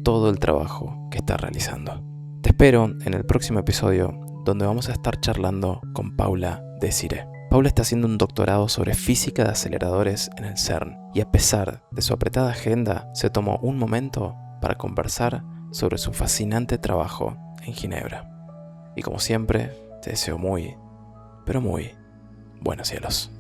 todo el trabajo que está realizando. Te espero en el próximo episodio, donde vamos a estar charlando con Paula Desiré. Paula está haciendo un doctorado sobre física de aceleradores en el CERN y a pesar de su apretada agenda, se tomó un momento para conversar sobre su fascinante trabajo en Ginebra. Y como siempre, te deseo muy, pero muy buenos cielos.